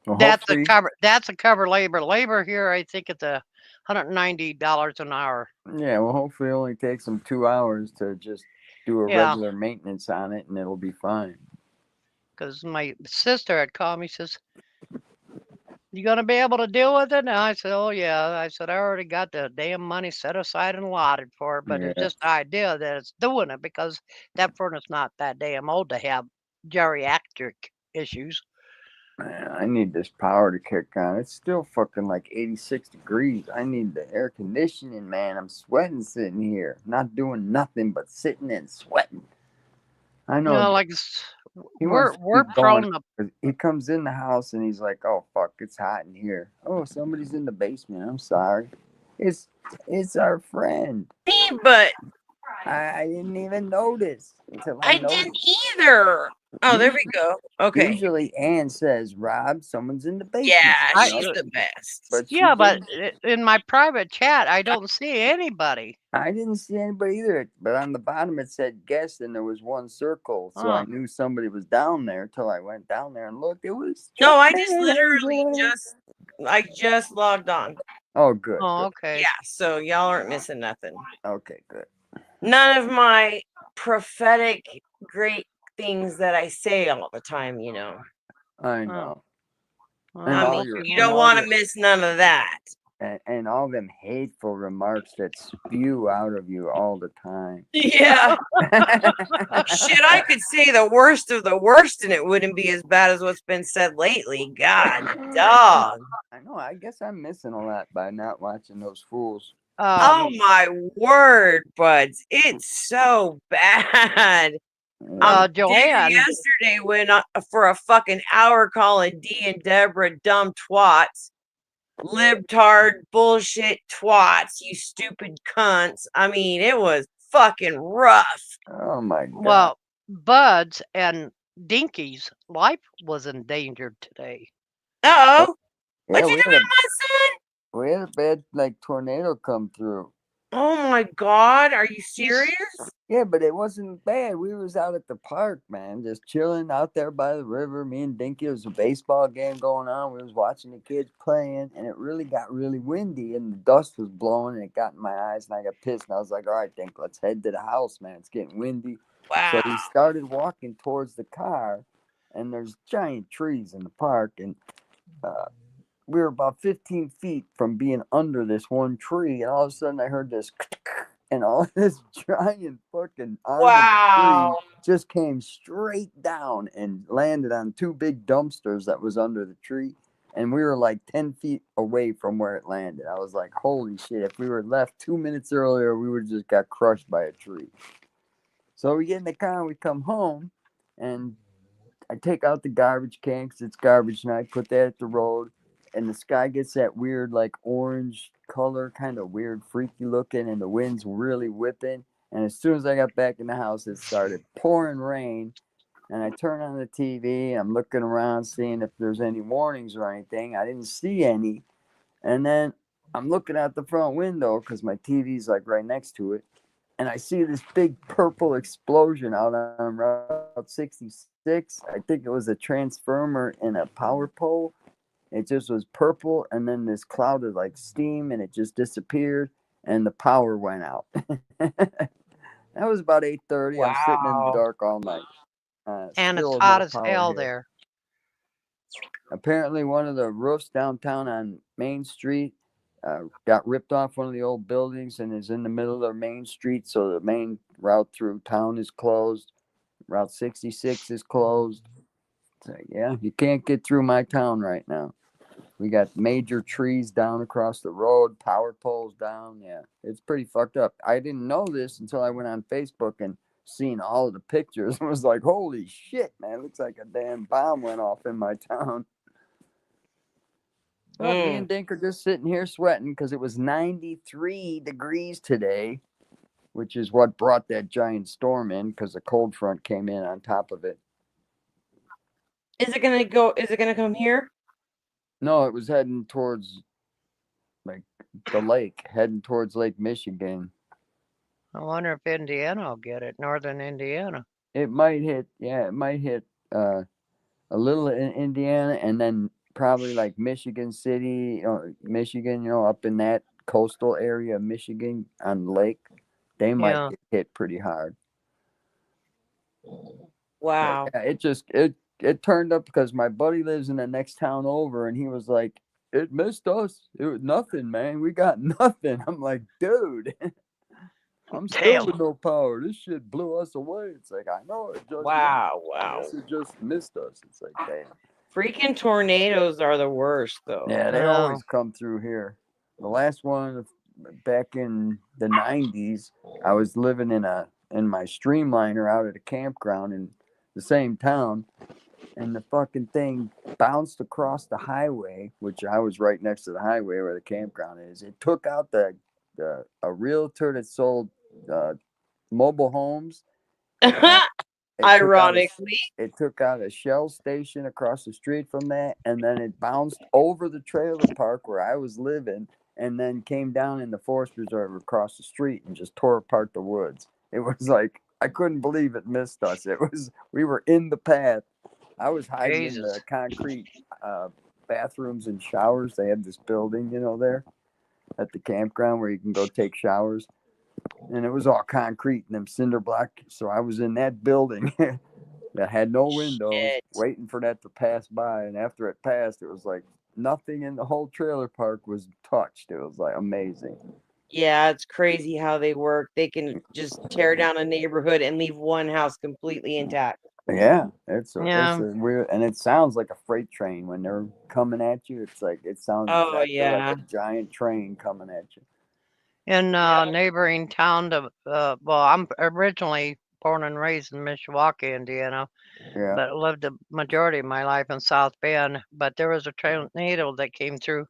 Well, That's a hopefully, cover. That's a cover labor. Labor here, I think it's $190 an hour. yeah. Well, hopefully, it only takes them 2 hours to just do a Yeah, regular maintenance on it, and it'll be fine. because my sister had called me. Says, "You gonna be able to deal with it?" And I said, "Oh yeah." I said, "I already got the damn money set aside and allotted for it, but it's Yeah, just the idea that it's doing it because that furnace not that damn old to have geriatric issues." man, I need this power to kick on. It's still fucking like 86 degrees. I need the air conditioning, man. I'm sweating sitting here, not doing nothing but sitting and sweating. I know Like he wants we're to we're keep going. prone to. 'Cause he comes in the house and he's like, "Oh fuck, it's hot in here." Oh, somebody's in the basement. I'm sorry. It's it's our friend. Me, but I didn't even notice until I I didn't noticed. either. Oh, there Usually, we go. Okay. usually Ann says, "Rob, someone's in the basement." Yeah, I she's the best. But she Yeah, but didn't. in my private chat, I don't see anybody. I didn't see anybody either. But on the bottom it said guest, and there was one circle, so I Oh, knew somebody was down there till I went down there and looked. It was No, I Justin just and literally AJ. just logged on. Oh, good, oh, good. okay. Yeah, so y'all aren't missing nothing. Okay, good. None of my prophetic great things that I say all the time, I Oh, know. well, And I all mean, your you and don't all want to your miss none of that. and all them hateful remarks that spew out of you all the time. Yeah. Shit, I could say the worst of the worst and it wouldn't be as bad as what's been said lately. God, dog. I know. I guess I'm missing a lot by not watching those fools. Oh um, my word, buds. It's so bad. Yeah. There Joanne. yesterday when for a fucking hour calling D and Deborah dumb twats, libtard bullshit twats, you stupid cunts. I mean, it was fucking rough. Oh my god. Well, Bud's and Dinky's life was endangered today. Oh, What Yeah, you doing, my son? we had a bad like tornado come through. Oh my God, are you serious? Yeah, but it wasn't bad. We was out at the park, man, just chilling out there by the river. Me and Dinky, it was a baseball game going on. We was watching the kids playing, and it really got really windy, and the dust was blowing, and it got in my eyes, and I got pissed. And I was like, all right, Dink, let's head to the house, man. It's getting windy. So we Wow. started walking towards the car, and there's giant trees in the park, and we were about 15 feet from being under this one tree, and all of a sudden I heard this, and all this giant fucking arm of the Wow. tree just came straight down and landed on two big dumpsters that was under the tree. And we were like 10 feet away from where it landed. I was like, holy shit, if we were left 2 minutes earlier, we would just got crushed by a tree. So we get in the car and we come home, and I take out the garbage can because it's garbage night, put that at the road, and the sky gets that weird, like orange color, kind of weird, freaky looking, and the wind's really whipping. And as soon as I got back in the house, it started pouring rain. And I turn on the TV, I'm looking around, seeing if there's any warnings or anything. I didn't see any. And then I'm looking out the front window because my TV's like right next to it, and I see this big purple explosion out on Route 66. I think it was a transformer in a power pole. It just was purple, and then this cloud of like steam, and it just disappeared, and the power went out. That was about 8:30. I'm sitting in the Wow. dark all night. And it's Still hot no as power hell here. there. Apparently, one of the roofs downtown on Main Street got ripped off one of the old buildings and is in the middle of the main street. So the main route through town is closed. Route 66 is closed. So, yeah, you can't get through my town right now. We got major trees down across the road, power poles down. Yeah, it's pretty fucked up. I didn't know this until I went on Facebook and seen all of the pictures and was like, holy shit, man, it looks like a damn bomb went off in my town. Well, me and Dink are just sitting here sweating because it was 93 degrees today, which is what brought that giant storm in because the cold front came in on top of it. Is it gonna come here? No, it was heading towards like the lake, heading towards Lake Michigan. I wonder if Indiana will get it, northern Indiana. It might hit, yeah, it might hit a little in Indiana, and then probably like Michigan City, Michigan, up in that coastal area of Michigan on the lake. They might Yeah. get hit pretty hard. Wow. Yeah, it turned up because my buddy lives in the next town over, and he was like, "It missed us. It was nothing, man. We got nothing." I'm like, "Dude, I'm still with no power. This shit blew us away." It's like, I know it just Wow. it just missed us. It's like, damn. Freaking tornadoes are the worst, though. Yeah, they Oh. always come through here. The last one back in the 90s, I was living in my Streamliner out at a campground in the same town, and the fucking thing bounced across the highway, which I was right next to the highway where the campground is. It took out a realtor that sold mobile homes. Ironically. It took out a Shell station across the street from that, and then it bounced over the trailer park where I was living, and then came down in the forest reserve across the street and just tore apart the woods. It was like, I couldn't believe it missed us. We were in the path. I was hiding in the concrete bathrooms and showers. They had this building, there at the campground where you can go take showers. And it was all concrete and them cinder block. So I was in that building that had no windows, waiting for that to pass by. And after it passed, it was like nothing in the whole trailer park was touched. It was like amazing. Yeah, it's crazy how they work. They can just tear down a neighborhood and leave one house completely intact. Yeah, it's a weird, and it sounds like a freight train when they're coming at you. It's like it sounds like a giant train coming at you. In neighboring town to, well, I'm originally born and raised in Mishawaka, Indiana, but lived the majority of my life in South Bend. But there was a tornado that came through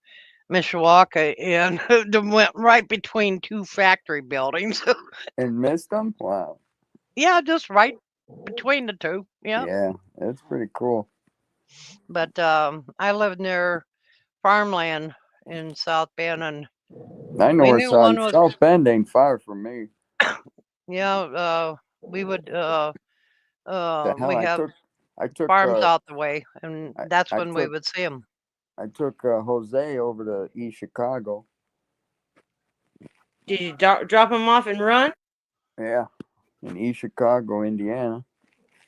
Mishawaka and went right between two factory buildings. And missed them? Wow. Yeah, just right between the two. Yeah. Yeah, that's pretty cool. But I lived near farmland in South Bend, and I know we where knew one was South Bend ain't far from me. we would The hell, we have I took, farms out the way, and I, that's I when we took, would see them. I took Jose over to East Chicago. Did you drop him off and run? Yeah, in East Chicago, Indiana.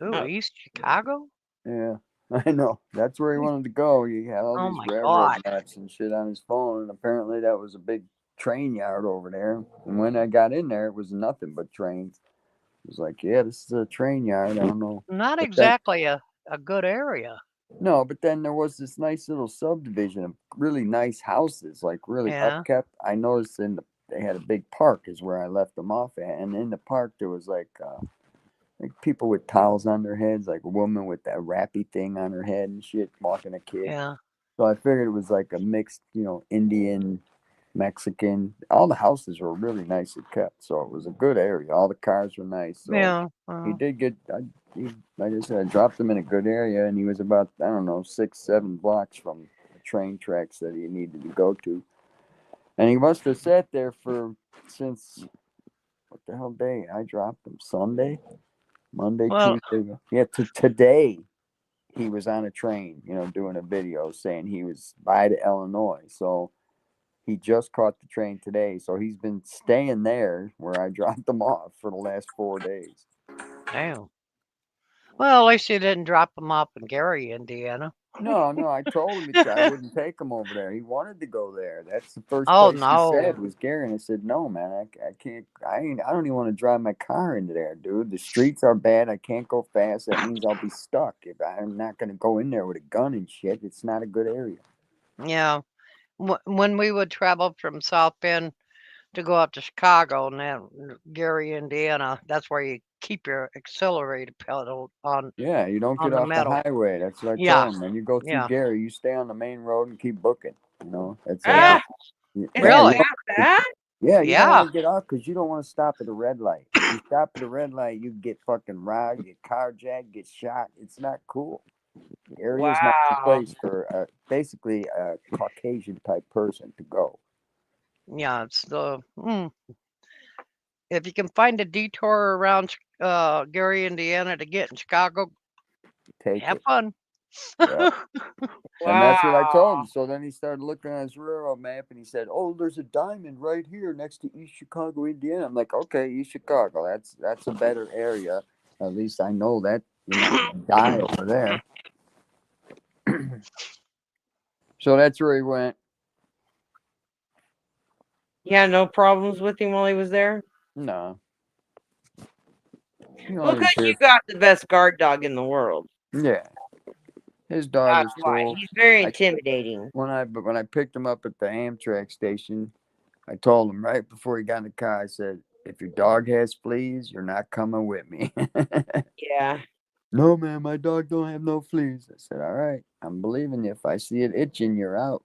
Ooh, Oh. East Chicago? Yeah, I know. That's where he wanted to go. He had all Oh these my railroad God. maps and shit on his phone, and apparently that was a big train yard over there. And when I got in there, it was nothing but trains. It was like, yeah, this is a train yard. I don't know. Not But then, exactly a good area. no, but then there was this nice little subdivision of really nice houses, like really Yeah. upkept. I noticed they had a big park, is where I left them off at, and in the park there was like people with towels on their heads, like a woman with that wrappy thing on her head and shit, walking a kid. Yeah. So I figured it was like a mixed, Indian, Mexican. All the houses were really nicely kept, so it was a good area. All the cars were nice. So Yeah. he did get. Like I said, I dropped him in a good area, and he was about, I don't know, 6-7 blocks from the train tracks that he needed to go to. And he must have sat there since what the hell day? I dropped him Sunday, Monday, Well, Tuesday. Yeah, today he was on a train, doing a video saying he was by to Illinois. So he just caught the train today. So he's been staying there where I dropped him off for the last 4 days. damn. Well, at least you didn't drop them off in Gary, Indiana. No, I told him I wouldn't take him over there. He wanted to go there. That's the first Oh place he said no. was Gary. And I said, no, man, I can't. I don't even want to drive my car into there, dude. The streets are bad. I can't go fast. That means I'll be stuck. If I'm not going to go in there with a gun and shit, it's not a good area. Yeah. When we would travel from South Bend to go up to Chicago and then Gary, Indiana, that's where you keep your accelerator pedal on Yeah, you don't get the off the metal. highway. That's what I Yeah. told him. When you go through Yeah. Gary, you stay on the main road and keep booking. That's Yeah. Is yeah, Really? it that bad? yeah, you don't Yeah. want to get off because you don't want to stop at a red light. If you stop at a red light, you get fucking robbed, you get carjacked, get shot. It's not cool. The area is not the Wow. place for basically a Caucasian type person to go. Yeah. It's the if you can find a detour around Gary, Indiana to get in Chicago, Take have it. fun. Yeah. And that's what I told Wow. him. So then he started looking at his railroad map and he said, "Oh, there's a diamond right here next to East Chicago, Indiana." I'm like, "Okay, East Chicago. That's a better area. At least I know that you're not gonna die over there." So that's where he went. You had no problems with him while he was there? No. Well, because you got the best guard dog in the world. Yeah. His dog That's was why. cool. He's very intimidating. When I picked him up at the Amtrak station, I told him right before he got in the car, I said, "If your dog has fleas, you're not coming with me." Yeah. "No, man, my dog don't have no fleas." I said, "All right, I'm believing you. If I see it itching, you're out."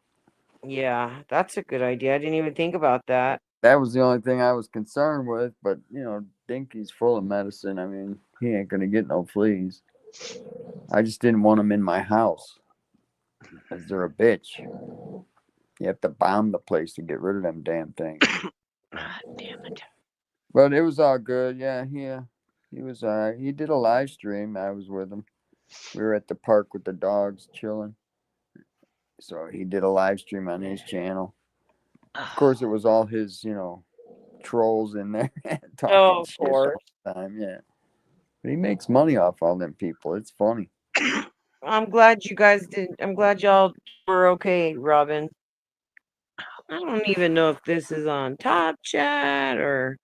Yeah, that's a good idea. I didn't even think about that. That was the only thing I was concerned with. But, Dinky's full of medicine. I mean, he ain't going to get no fleas. I just didn't want him in my house because they're a bitch. You have to bomb the place to get rid of them damn things. Ah, damn it. But it was all good. Yeah, he was all right. He did a live stream. I was with him. We were at the park with the dogs chilling. So he did a live stream on his channel. Of course, it was all his, trolls in there talking Oh, of shit all course. the time. Yeah. But he makes money off all them people. It's funny. I'm glad you guys did. I'm glad y'all were okay, Robin. I don't even know if this is on Top Chat or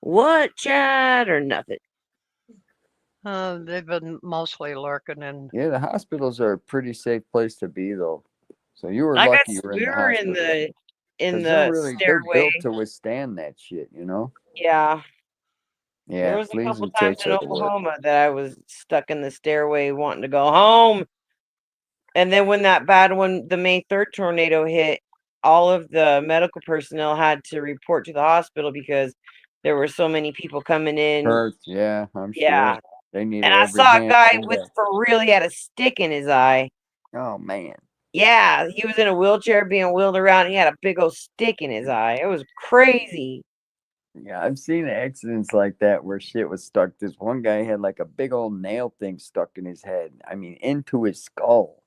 what chat or nothing. They've been mostly lurking in. Yeah, the hospitals are a pretty safe place to be, though. So you were Like lucky I you said, were in we the were hospital. in They're the they're stairway. built to withstand that shit, Yeah. Yeah, There was a fleas couple and times ticks in are the worst. Oklahoma that I was stuck in the stairway wanting to go home. And then when that bad one, the May 3rd tornado hit, all of the medical personnel had to report to the hospital because there were so many people coming in. Hurts, yeah, I'm Yeah. sure. They needed And I every saw a hand guy in with there. for real, he had a stick in his eye. Oh man. Yeah, he was in a wheelchair being wheeled around. He had a big old stick in his eye. It was crazy. Yeah, I've seen accidents like that where shit was stuck. This one guy had like a big old nail thing stuck in his head. I mean, into his skull.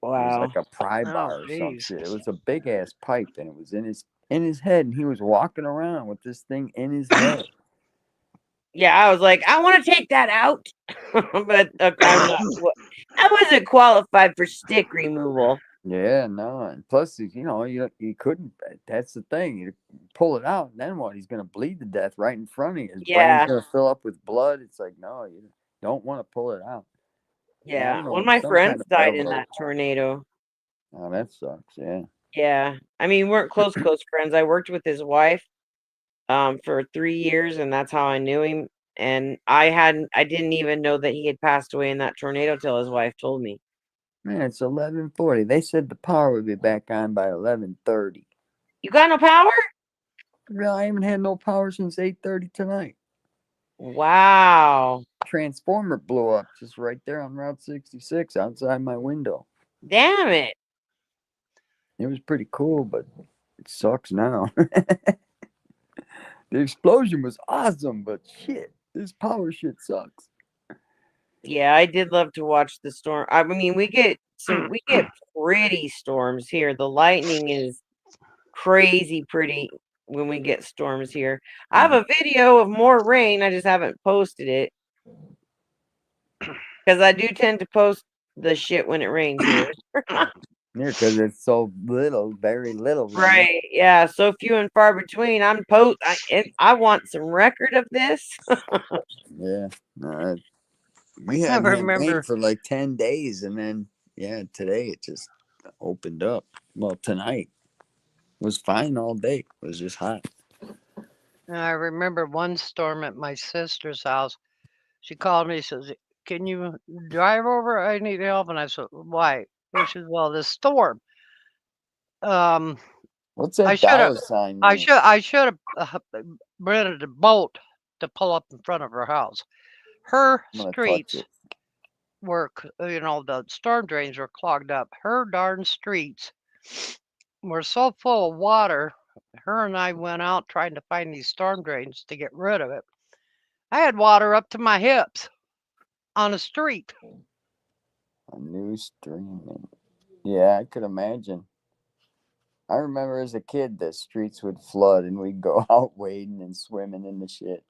It was Wow. like a pry Oh, bar or some jeez. shit. It was a big ass pipe, and it was in his head, and he was walking around with this thing in his head. Yeah, I was like, I want to take that out, but I'm not. I wasn't qualified for stick removal. Yeah, no, and plus, you couldn't. That's the thing. You pull it out, and then what? He's gonna bleed to death right in front of you. His brain's Yeah, gonna fill up with blood. It's like, no, you don't want to pull it out. And I yeah. don't know, One it of was my some kind friends of died in railroad. that tornado. Oh, that sucks. Yeah. Yeah, I mean, we weren't close friends. I worked with his wife, for 3 years, and that's how I knew him. And I didn't even know that he had passed away in that tornado till his wife told me. Man, it's 11:40. They said the power would be back on by 11:30. You got no power? Real, I haven't had no power since 8:30 tonight. Wow. Transformer blew up just right there on Route 66 outside my window. Damn it. It was pretty cool, but it sucks now. The explosion was awesome, but shit, this power shit sucks. Yeah, I did love to watch the storm. I mean, we get pretty storms here. The lightning is crazy pretty when we get storms here. I have a video of more rain. I just haven't posted it because I do tend to post the shit when it rains here. Yeah, because it's so little, very little. Rain. Right. Yeah. So few and far between. I want some record of this. Yeah. We I hadn't had rain remember. for like 10 days, and then, yeah, today it just opened up. Well, tonight was fine all day. It was just hot. I remember one storm at my sister's house. She called me. Says, "Can you drive over? I need help." And I said, "Why?" She says, "Well, this storm. Um, What's I that should have. dollar sign mean? I should have rented a boat to pull up in front of her house. Her I'm going to touch streets it. were, the storm drains were clogged up. Her darn streets were so full of water. Her and I went out trying to find these storm drains to get rid of it. I had water up to my hips on a street. A new streaming. Yeah, I could imagine. I remember as a kid the streets would flood and we'd go out wading and swimming in the shit.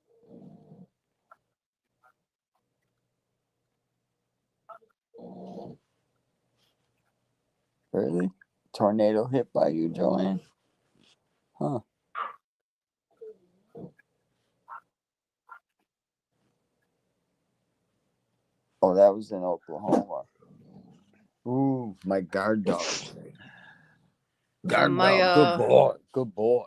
Really? Tornado hit by you, Joanne? Huh. Oh, that was in Oklahoma. Ooh, my guard dog. Guard My dog. Good boy. Good boy.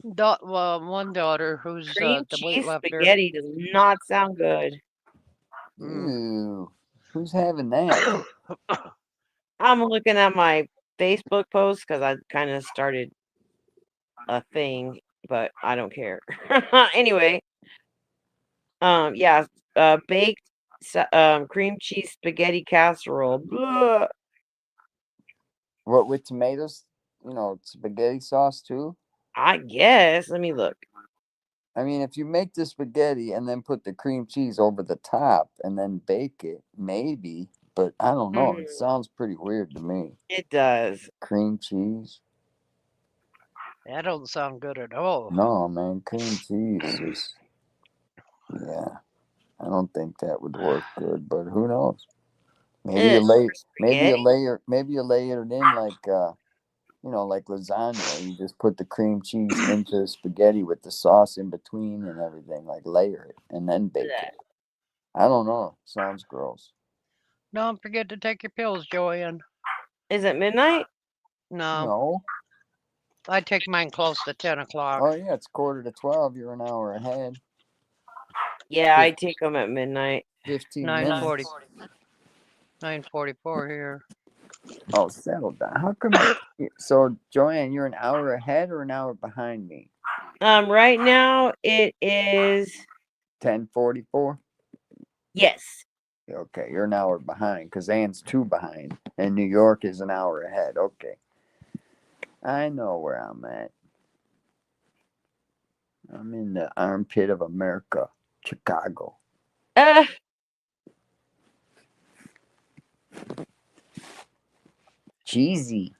one daughter who's Cream the cheese weightlifter. spaghetti does not sound good. Ew. Who's having that? I'm looking at my Facebook post because I kind of started a thing, but I don't care. Anyway, yeah, baked cream cheese spaghetti casserole. Blah. What, with tomatoes? Spaghetti sauce too? I guess. Let me look. I mean, if you make the spaghetti and then put the cream cheese over the top and then bake it, maybe. But I don't know. It sounds pretty weird to me. It does. Cream cheese? That don't sound good at all. No, man. Cream cheese is. Yeah. I don't think that would work good, but who knows? Maybe you lay it in like lasagna. You just put the cream cheese into the spaghetti with the sauce in between and everything, like layer it and then bake it. I don't know. Sounds gross. Don't forget to take your pills, Joanne. Is it midnight? No, No. I take mine close to 10 o'clock. Oh yeah, it's 11:45. You're an hour ahead. Yeah, I take them at midnight. 15 9:40. minutes. 9:44 here. Oh, settle down. How come? So, Joanne, you're an hour ahead or an hour behind me? Right now it is 10:44. yes. Okay, you're an hour behind because Ann's 2 behind, and New York is an hour ahead. Okay, I know where I'm at. I'm in the armpit of America, Chicago. Cheesy.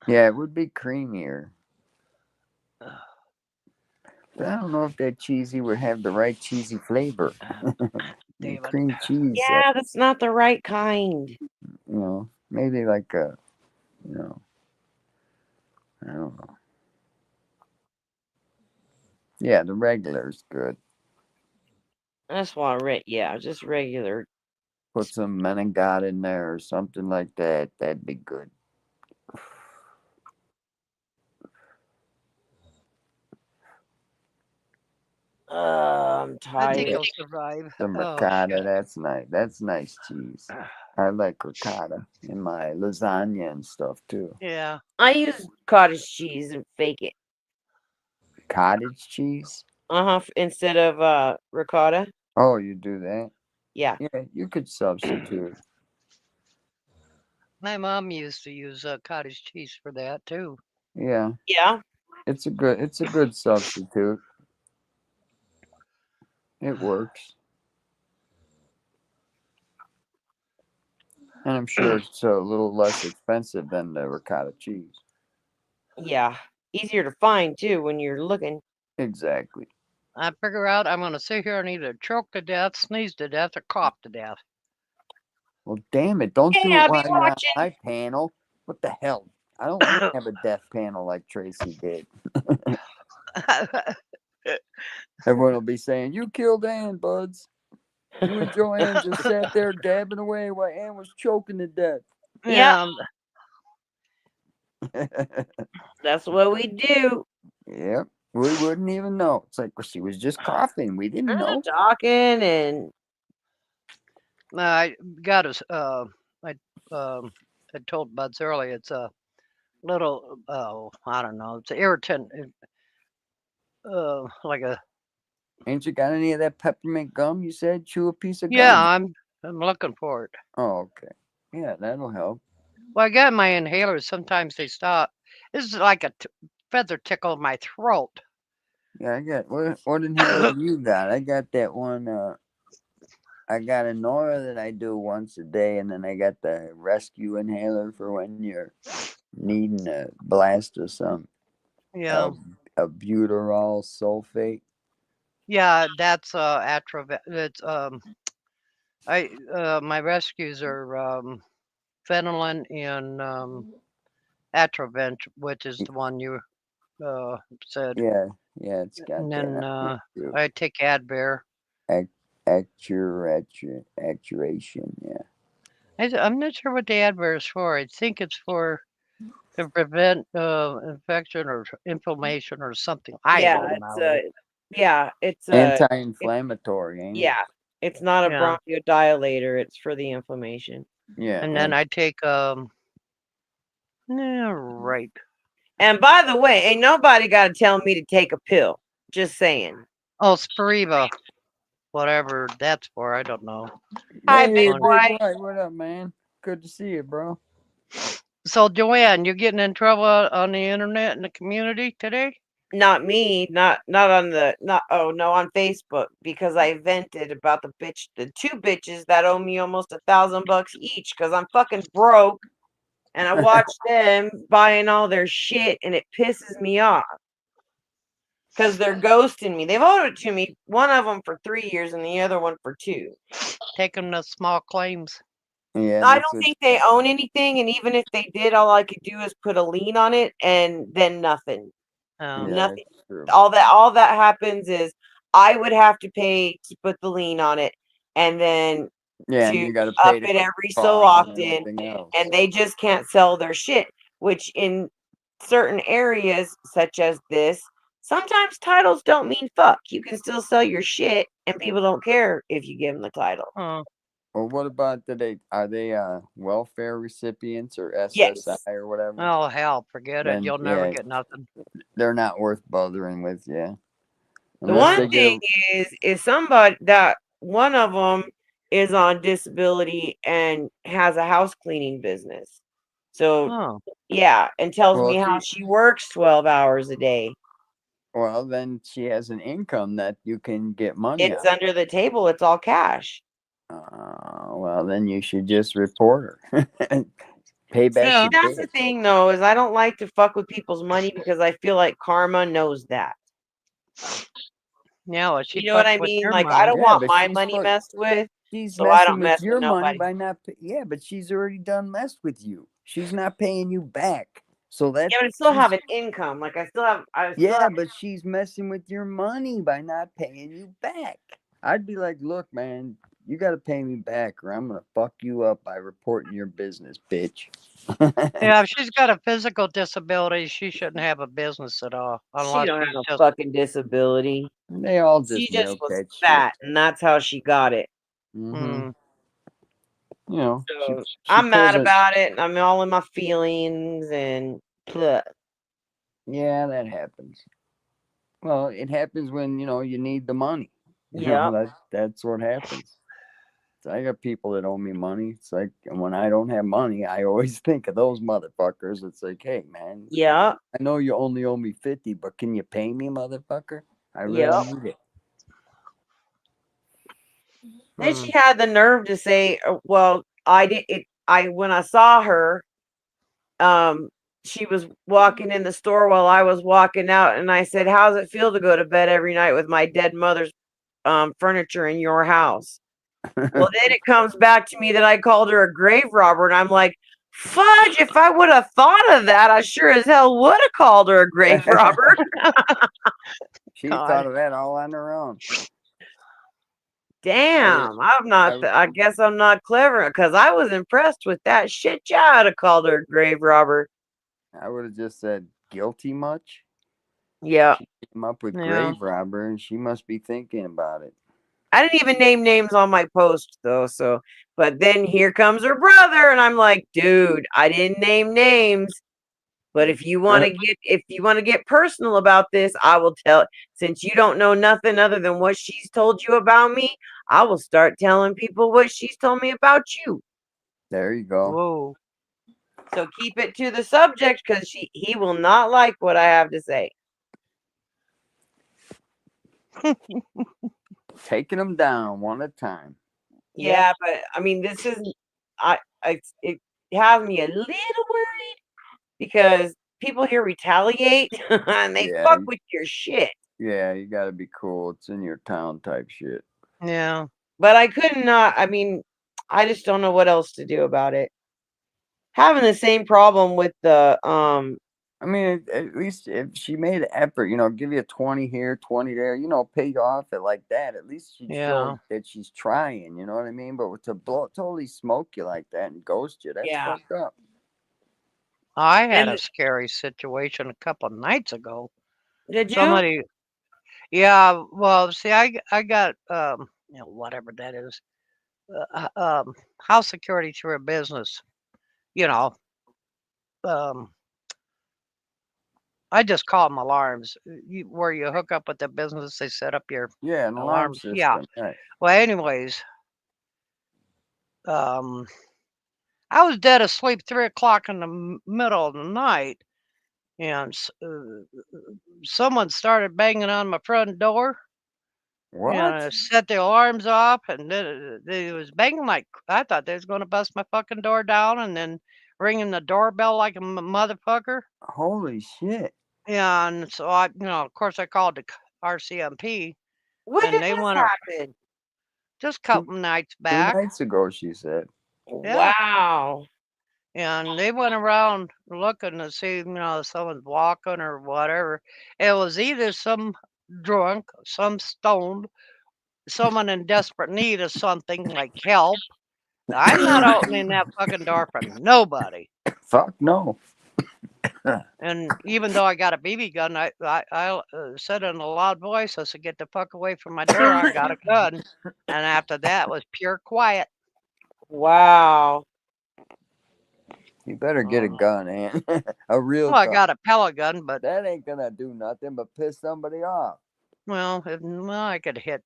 Yeah, it would be creamier. But I don't know if that cheesy would have the right cheesy flavor. David. Cream cheese. Yeah, that's not the right kind. Maybe like a, I don't know. Yeah, the regular's good. That's why just regular. Put some Menengat in there or something like that. That'd be good. I'm I think tired. he'll survive. Some Oh, ricotta, shit. that's nice. That's nice cheese. I like ricotta in my lasagna and stuff too. Yeah. I use cottage cheese and fake it. Cottage cheese? Instead of ricotta. Oh, you do that? Yeah. Yeah, you could substitute. My mom used to use cottage cheese for that too. Yeah, Yeah. it's a good substitute. It works. And I'm sure it's a little less expensive than the ricotta cheese. Yeah. Easier to find too when you're looking. Exactly. I figure out I'm going to sit here and either choke to death, sneeze to death, or cough to death. Well, damn it. Don't Hey, do I'll it be while you're on watching. my panel. What the hell? I don't want to have a death panel like Tracy did. Everyone will be saying, "You killed Ann, buds. You and Joanne just sat there gabbing away while Ann was choking to death." Yeah. Yep. That's what we do. We wouldn't even know. It's like, well, she was just coughing. We didn't know. Talking and I got us. I told Buds early. It's a little. I don't know. It's an irritant. Like a. Ain't you got any of that peppermint gum? You said chew a piece of gum. Yeah, I'm looking for it. Oh, okay. Yeah, that'll help. Well, I got my inhalers. Sometimes they stop. This is like a feather tickle in my throat. Yeah, I got what inhaler do you got? I got that one. I got a Nora that I do once a day, and then I got the rescue inhaler for when you're needing a blast or some. Yeah. A butyrol sulfate. Yeah, that's Atrovent. It's my rescues are phenolin and Atrovent, which is the one you said. Yeah, it's got And that. then I take Advair. Actuation, yeah. I'm not sure what the Advair is for. I think it's for to prevent infection or inflammation or something. I don't know. It's anti-inflammatory, ain't it? Yeah, it's not a Yeah. bronchodilator. It's for the inflammation. Yeah. And then I take right. And by the way, ain't nobody got to tell me to take a pill. Just saying. Oh, Spiriva. Whatever that's for, I don't know. Hi, Hey, big Big boy. White, what up, man? Good to see you, bro. So, Joanne, you're getting in trouble on the internet and the community today? Not me, not on on Facebook, because I vented about the two bitches that owe me almost $1,000 each because I'm fucking broke, and I watched them buying all their shit, and it pisses me off because they're ghosting me. They've owed it to me, one of them for 3 years and the other one for 2. Taking the small claims. Yeah, I don't think they own anything, and even if they did, all I could do is put a lien on it, and then nothing. Nothing. All that happens is I would have to pay to put the lien on it, and then and you got to up pay it every so often, and they just can't sell their shit. Which in certain areas, such as this, sometimes titles don't mean fuck. You can still sell your shit, and people don't care if you give them the title. Well, what about are they welfare recipients or SSI Yes. or whatever? Oh, hell, forget it. You'll never get nothing. They're not worth bothering with, yeah. The Unless they one get thing is somebody that one of them is on disability and has a house cleaning business. So Oh, yeah, and tells Well, me how she- she works 12 hours a day. well, then she has an income that you can get money It's out. under the table. It's all cash. Well, then you should just report her. Pay back Yeah. your That's the bitch. thing, though, is I don't like to fuck with people's money because I feel like karma knows that. Yeah, well, she You know what fucked I with mean? your Like I money. don't Yeah, want but my she's money fuck- messed with, She's so I messing don't with mess your with money nobody. by not. Yeah, but she's already done messed with you. She's not paying you back. So that. Yeah, but I still she's- have an income. Like I still have. Yeah, but she's messing with your money by not paying you back. I'd be like, look, man, you got to pay me back, or I'm gonna fuck you up by reporting your business, bitch. Yeah, if she's got a physical disability, she shouldn't have a business at all. She Unless don't she's have no just fucking disability. They all just She just milk was that fat, and that's how she got it. shit. Mm-hmm. mm, You know, So she I'm mad pulls it. about it, and I'm all in my feelings, and bleh. Yeah, that happens. Well, it happens when you need the money. Yeah. That's what happens. So I got people that owe me money. It's like, and when I don't have money, I always think of those motherfuckers. It's like, hey man, Yeah. I know you only owe me 50, but can you pay me, motherfucker? I really Yep. need it. Then mm. she had the nerve to say, "Well, I did it. I when I saw her, she was walking in the store while I was walking out, and I said, "How's it feel to go to bed every night with my dead mother's furniture in your house?" Well, then it comes back to me that I called her a grave robber, and I'm like, "Fudge! If I would have thought of that, I sure as hell would have called her a grave robber." She God. thought of that all on her own. Damn, I'm not. I guess I'm not clever because I was impressed with that shit. Yeah, I'd have called her a grave robber. I would have just said, guilty much? Yeah, Came up with Yeah. grave robber, and she must be thinking about it. I didn't even name names on my post though. So, but then here comes her brother, and I'm like, dude, I didn't name names. But if you want to get personal about this, I will tell. Since you don't know nothing other than what she's told you about me, I will start telling people what she's told me about you. There you go. Whoa. So keep it to the subject because he will not like what I have to say. Taking them down one at a time. Yeah, but I mean, this is it has me a little worried because people here retaliate and they Yeah, fuck with your shit. Yeah, you got to be cool. It's in your town type shit. Yeah. But I could not. I mean, I just don't know what else to do about it. Having the same problem with the I mean, at least if she made an effort, give you a 20 here, 20 there, pay you off it like that. At least she'd Yeah. show that she's trying, you know what I mean? But to totally smoke you like that and ghost you, that's Yeah. fucked up. I had And- a scary situation a couple nights ago. did you? Somebody, yeah, well, see, I got whatever that is, house security through a business. You know, um, I just call them alarms. Where you hook up with the business, they set up your Yeah, an alarm alarms. system. Yeah. Right. Well, anyways, I was dead asleep 3 o'clock in the middle of the night, and someone started banging on my front door. What? And set the alarms off, and then they was banging like I thought they was going to bust my fucking door down, and then ringing the doorbell like a motherfucker. Holy shit. Yeah, and so of course, I called the RCMP. When And did they this wanna- happen? Just a couple nights 2 back, nights ago, she said. Yeah. Wow. and they went around looking to see, someone's walking or whatever. It was either some drunk, some stoned, someone in desperate need of something like help. I'm not opening that fucking door for nobody. Fuck no. And even though I got a BB gun, I said in a loud voice, I said, "Get the fuck away from my door! I got a gun." And after that, it was pure quiet. Wow. You better get a gun, Ann. A real Well, I gun. got a pellet gun, but That ain't gonna do nothing but piss somebody off. Well, I could hit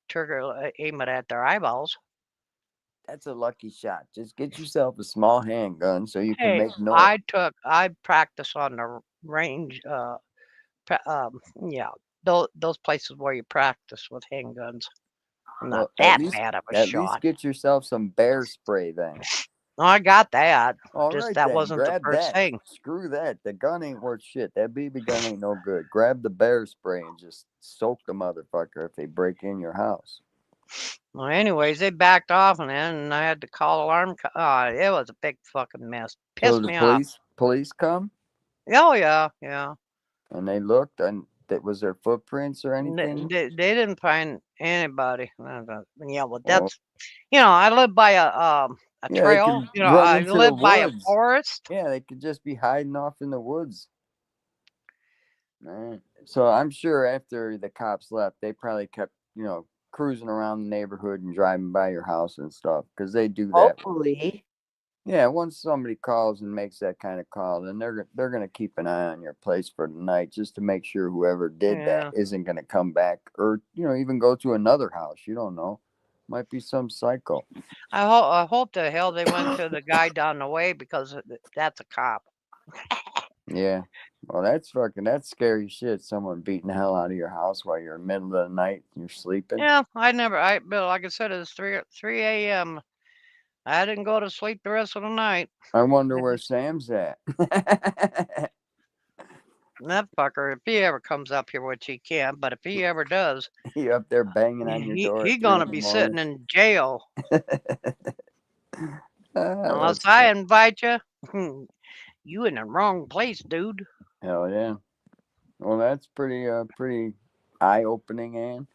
trigger, aim it at their eyeballs. That's a lucky shot. Just get yourself a small handgun so you can Hey, make noise. I practice on the range. Yeah, those places where you practice with handguns. I'm not Well, that bad of a at least shot. get yourself some bear spray then. Oh, I got that. All Just right that then, wasn't the grab first that. thing. Screw that. The gun ain't worth shit. That BB gun ain't no good. Grab the bear spray and just soak the motherfucker if they break in your house. Well, anyways, they backed off and then and I had to call alarm. It was a big fucking mess. So Pissed the me off. police come Oh yeah. and they looked and that was there footprints or anything. They didn't find anybody. Yeah, well, Well, that's I live by a yeah, they trail. could run I into the live by a woods. forest. Yeah, they could just be hiding off in the woods. Man. So I'm sure after the cops left, they probably kept, cruising around the neighborhood and driving by your house and stuff because they do that. Hopefully. Yeah, once somebody calls and makes that kind of call, then they're gonna keep an eye on your place for the night just to make sure whoever did Yeah. that isn't gonna come back or even go to another house. You don't know, might be some psycho. I hope the hell they went to the guy down the way because that's a cop. Yeah, well that's scary shit. Someone beating the hell out of your house while you're in the middle of the night and you're sleeping. Yeah, but like I said, it's 3 a.m. I didn't go to sleep the rest of the night. I wonder where Sam's at. That fucker, if he ever comes up here, which he can't, but if he ever does, You up there banging on your door he at 3 gonna in the be morning. sitting in jail unless That's I invite you. You in the wrong place, dude. hell yeah. Well, that's pretty eye opening, Ann.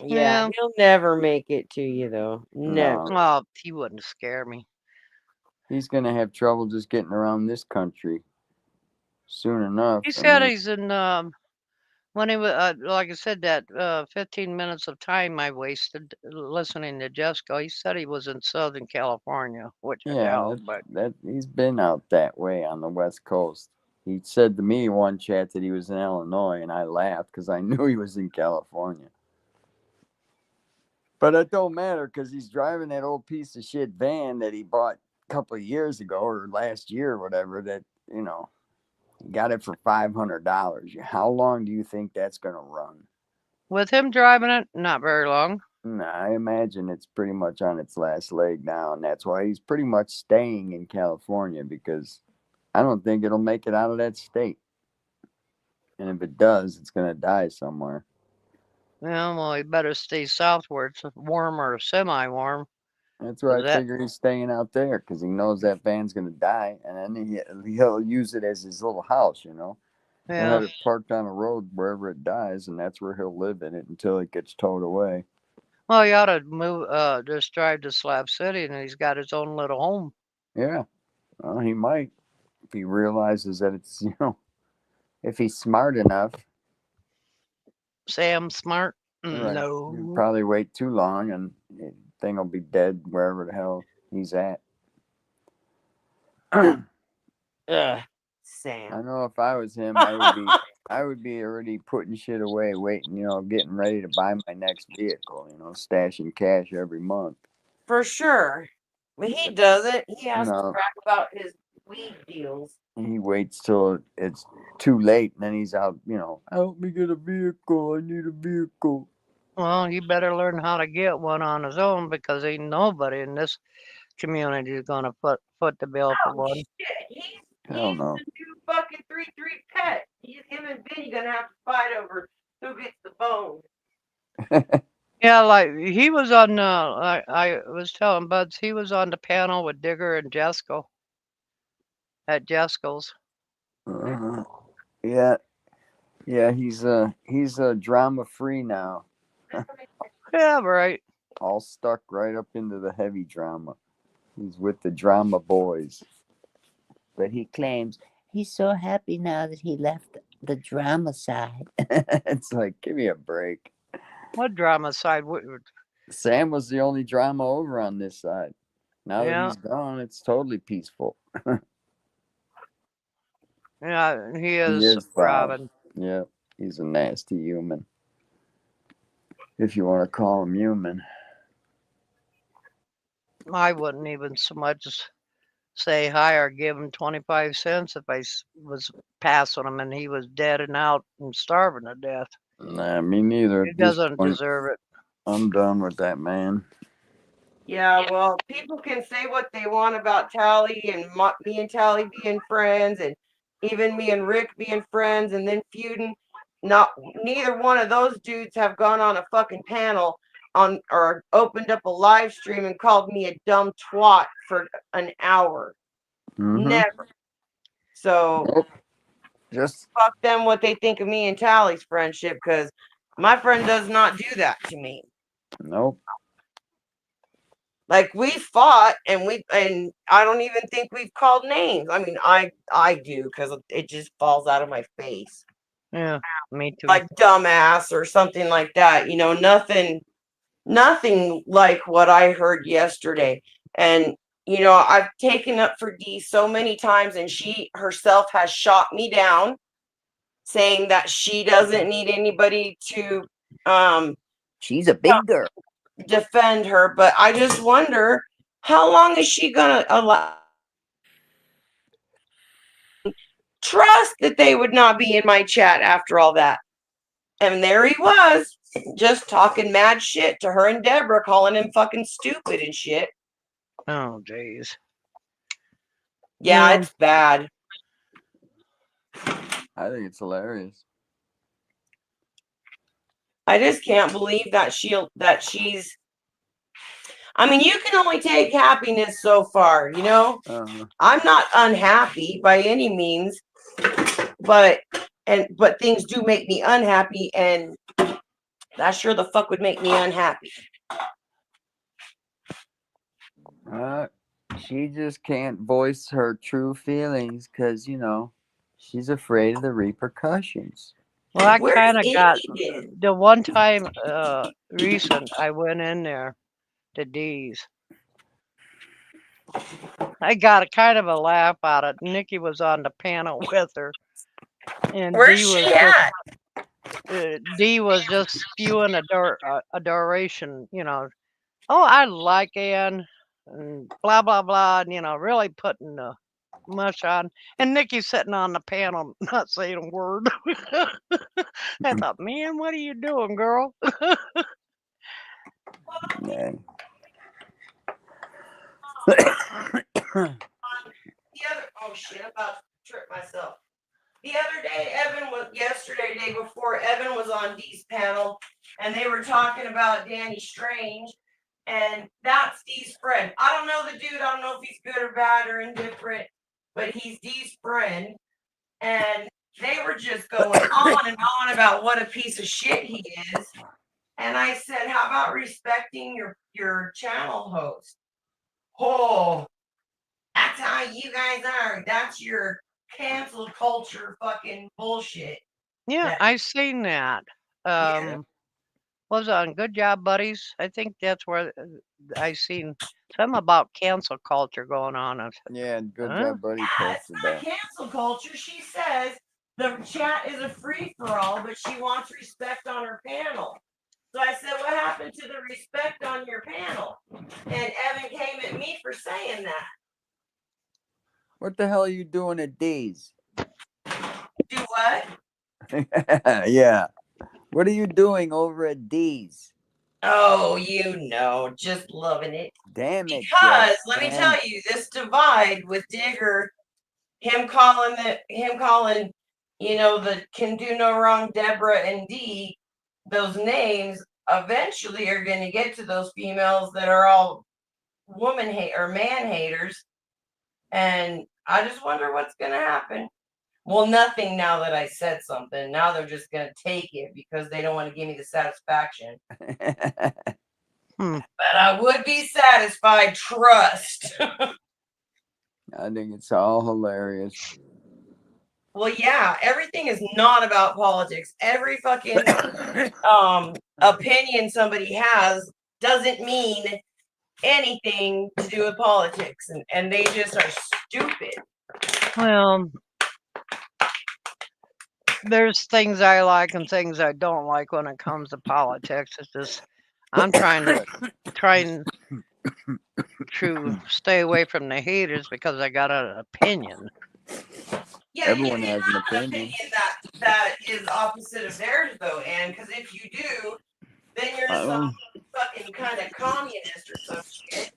Yeah, Yeah. he'll never make it to you though. Never. No, Oh, he wouldn't scare me. he's gonna have trouble just getting around this country soon enough. He I said mean, he's in when he was like I said that 15 minutes of time I wasted listening to Jessica. He said he was in Southern California, which I yeah, doubt, but that he's been out that way on the West Coast. He said to me one chat that he was in Illinois, and I laughed because I knew he was in California. But it don't matter because he's driving that old piece of shit van that he bought a couple of years ago or last year or whatever. That he got it for $500. How long do you think that's gonna run? with him driving it, not very long. Nah, I imagine it's pretty much on its last leg now, and that's why he's pretty much staying in California because I don't think it'll make it out of that state. And if it does, it's gonna die somewhere. Yeah, well, he better stay south where it's warm or semi-warm. That's why I That figure he's staying out there because he knows that van's gonna die, and then he'll use it as his little house. He'll yeah. have it parked on a road wherever it dies, and that's where he'll live in it until it gets towed away. Well, he ought to move. Just drive to Slab City, and he's got his own little home. Yeah, well, he might if he realizes that it's if he's smart enough. Sam Smart. Right. No. He'll probably wait too long, and the thing will be dead wherever the hell he's at. Ugh. I Sam. know if I was him, I would be already putting shit away, waiting, getting ready to buy my next vehicle, stashing cash every month. For sure. But he doesn't. He has to No. brag about his weed deals. He waits till it's too late, and then he's out, help me get a vehicle. I need a vehicle. Well, he better learn how to get one on his own because ain't nobody in this community is gonna foot the bill for one. Shit. He's Hell no. the new fucking 3-3 pet. Him and Vinny gonna have to fight over who gets the bone. Yeah, like he was on. I was telling Buds he was on the panel with Digger and Jesco at Jesco's. Yeah, he's drama free now. Yeah, right. All stuck right up into the heavy drama. He's with the drama boys. But he claims he's so happy now that he left the drama side. It's like, give me a break. What drama side? Sam was the only drama over on this side. Now that Yeah. he's gone, it's totally peaceful. Yeah, he is foul. Robin. Yeah, he's a nasty human. if you want to call them human. I wouldn't even so much as say hi or give him 25 cents if I was passing him and he was dead and out and starving to death. Nah, me neither. He At this doesn't point, deserve it. I'm done with that man. Yeah, well, people can say what they want about Tally and me and Tally being friends, and even me and Rick being friends, and then feuding. Neither one of those dudes have gone on a fucking panel on or opened up a live stream and called me a dumb twat for an hour. Mm-hmm. Never. So Nope. Just fuck them what they think of me and Tally's friendship, because my friend does not do that to me. nope. Like we fought and I don't even think we've called names. I mean, I do because it just falls out of my face. Yeah, me too. Like dumbass or something like that. You know, nothing like what I heard yesterday. And you know, I've taken up for Dee so many times, and she herself has shot me down, saying that she doesn't need anybody to She's a big girl. defend her. But I just wonder, how long is she gonna allow trust that they would not be in my chat after all that? And there he was, just talking mad shit to her and Deborah, calling him fucking stupid and shit. Oh, jeez. Yeah, Yeah. it's bad. I think it's hilarious. I just can't believe that she's. I mean, you can only take happiness so far, you know. I'm not unhappy by any means, but things do make me unhappy, and that sure the fuck would make me unhappy. She just can't voice her true feelings because, you know, she's afraid of the repercussions. Well, I Where's kind of got Indian? the one time recent I went in there to Dee's. I got a kind of a laugh out of it. Nikki was on the panel with her, and Where's she at? Dee was just spewing adoration, you know. Oh, I like Ann, and blah blah blah, and you know, really putting the mush on. And Nikki's sitting on the panel, not saying a word. I thought, man, what are you doing, girl? Yeah. Oh shit, I'm about to trip myself. The other day, yesterday, day before, Evan was on Dee's panel, and they were talking about Danny Strange, and that's Dee's friend. I don't know the dude. I don't know if he's good or bad or indifferent, but he's Dee's friend. And they were just going on and on about what a piece of shit he is. And I said, how about respecting your channel host? Oh, that's how you guys are. That's your cancel culture fucking bullshit. Yeah, I've seen that. Was on Good Job Buddies. I think that's where I seen something about cancel culture going on. Yeah, Good Job Buddy posted It's that. not cancel culture. She says the chat is a free for all, but she wants respect on her panel. So I said, what happened to the respect on your panel? And Evan came at me for saying that. What the hell are you doing at Dee's? Do what? Yeah. What are you doing over at Dee's? Oh, you know, just loving it. Damn it. Because let me tell you, this divide with Digger, him calling, you know, the can do no wrong Deborah and Dee, those names eventually are going to get to those females that are all woman hate or man haters. And I just wonder what's going to happen. Well, nothing now that I said something. Now they're just going to take it because they don't want to give me the satisfaction. But I would be satisfied. Trust. I think it's all hilarious. Well, yeah, everything is not about politics. Every fucking opinion somebody has doesn't mean anything to do with politics, and they just are stupid. Well, There's things I like and things I don't like when it comes to politics. It's just I'm trying to stay away from the haters because I got an opinion. Yeah, Everyone you has have an an opinion. opinion that is opposite of theirs, though, Ann. Because if you do, then you're I some don't. fucking kind of communist or some shit.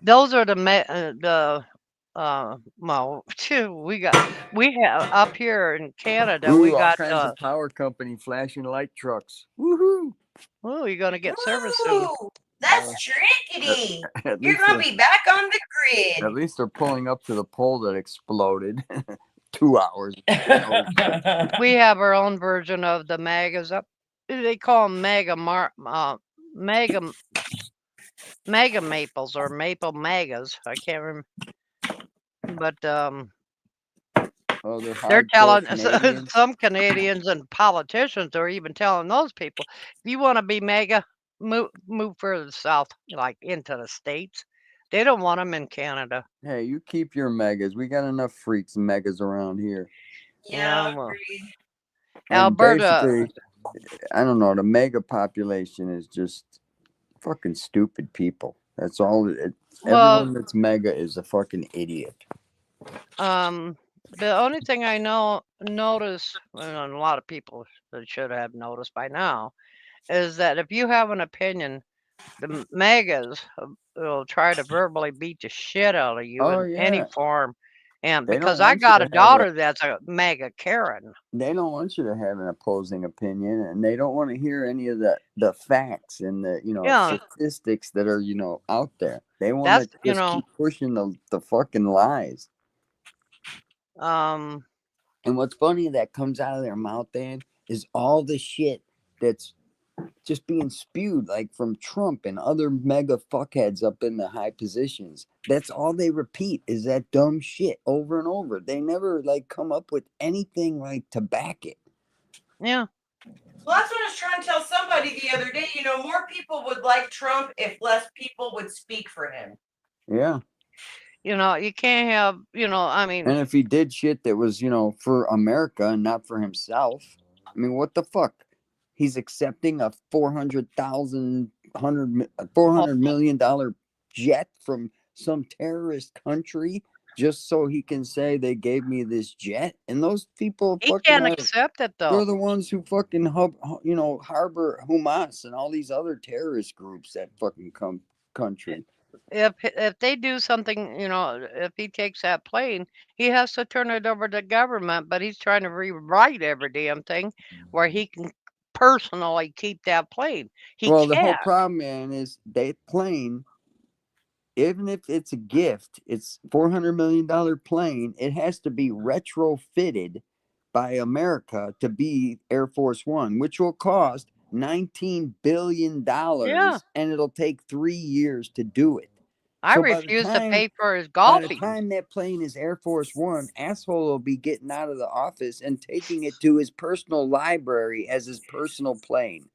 Those are well, we have up here in Canada, we Ooh, all got kinds of power company flashing light trucks. Woohoo! oh, you're gonna get service soon. Ooh, that's At, trickety. at You're least gonna they're be back on the at grid. least they're pulling up to the pole that exploded 2 hours. We have our own version of the magas up. They call them mega mega maples or maple magas. I can't remember, but Oh, they're they're hardcore telling Canadians. some Canadians and politicians are even telling those people, if you want to be mega, move further south, like into the States. They don't want them in Canada. Hey, you keep your megas. We got enough freaks and megas around here. Yeah, Yeah, well, agreed. And Alberta. basically, I don't know, the mega population is just fucking stupid people. That's all. Well, Everyone that's mega is a fucking idiot. the only thing I notice, and a lot of people that should have noticed by now, is that if you have an opinion, the megas will try to verbally beat the shit out of you Oh in any yeah, form. And they don't because I want you got to a have a. daughter that's a mega Karen. They don't want you to have an opposing opinion, and they don't want to hear any of the facts and the Yeah, statistics that are out there. They want that's to just keep pushing the fucking lies. um And what's funny that comes out of their mouth, Dan, is all the shit that's just being spewed, like from Trump and other mega fuckheads up in the high positions. That's all they repeat is that dumb shit over and over. They never like come up with anything like to back it. yeah. Well, that's what I was trying to tell somebody the other day. More people would like Trump if less people would speak for him. Yeah. You can't have, I mean, And if he did shit that was, for America and not for himself, I mean, what the fuck? He's accepting a $400 million jet from some terrorist country just so he can say they gave me this jet. And those people he fucking can't are, accept it they're though. the ones who fucking harbor Hamas and all these other terrorist groups that fucking come country. If they do something, if he takes that plane, he has to turn it over to government, but he's trying to rewrite every damn thing where he can personally keep that plane. He Well, the whole can't. problem, man, is that plane, even if it's a gift, it's $400 million plane. It has to be retrofitted by America to be Air Force One, which will cost $19 billion, Yeah. and it'll take 3 years to do it. I So refuse to pay for his by the golfing. time that plane is Air Force One, asshole will be getting out of the office and taking it to his personal library as his personal plane.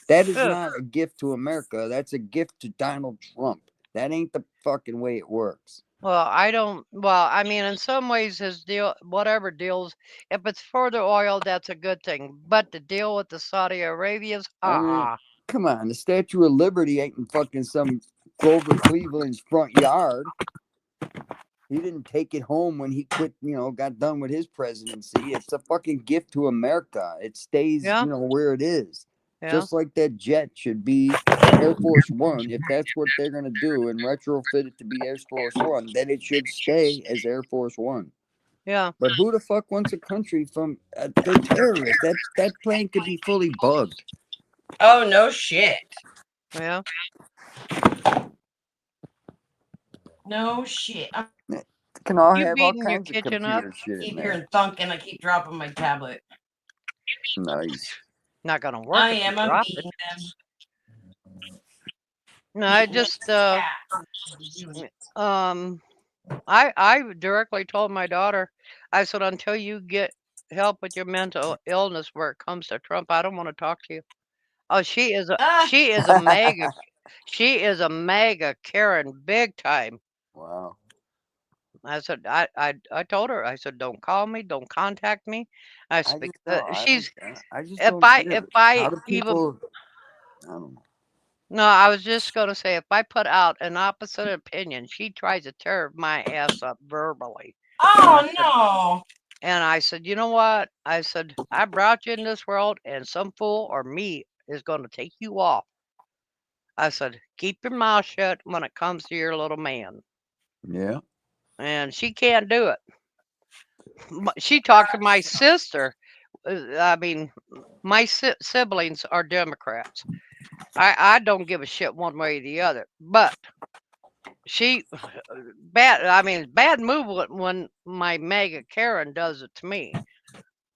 That is Ugh. not a gift to America. That's a gift to Donald Trump. That ain't the fucking way it works. Well, I mean, in some ways, his deal, whatever deals, if it's for the oil, that's a good thing. But the deal with the Saudi Arabians, I mean, come on. The Statue of Liberty ain't in fucking some Grover Cleveland's front yard. He didn't take it home when he quit, got done with his presidency. It's a fucking gift to America. It stays, Yeah. Where it is. Yeah. Just like that jet should be Air Force One. If that's what they're going to do and retrofit it to be Air Force One, then it should stay as Air Force One. Yeah. But who the fuck wants a country from they're terrorists? That plane could be fully bugged. Oh, no shit. Yeah. No shit. Can all You have all beating your kinds of kitchen up? computer shit I keep in there. hearing thunk and I keep dropping my tablet. Nice. Not gonna work. I if you am. I'm drop beating it. them. No, I just I directly told my daughter, I said, until you get help with your mental illness where it comes to Trump, I don't want to talk to you. Oh, she is a mega she is a mega Karen, big time. Wow. I said, I told her, I said, don't call me, don't contact me. I I said, just don't. I don't. she's, I just if don't I, get if it. How I do even, people? I don't know. no, I was just going to say, if I put out an opposite opinion, she tries to tear my ass up verbally. Oh no. And I said, you know what? I said, I brought you in this world, and some fool or me is going to take you off. I said, keep your mouth shut when it comes to your little man. Yeah. And she can't do it. She talked to my sister. I mean, my siblings are Democrats. I don't give a shit one way or the other. But she bad. I mean, bad move when my mega Karen does it to me.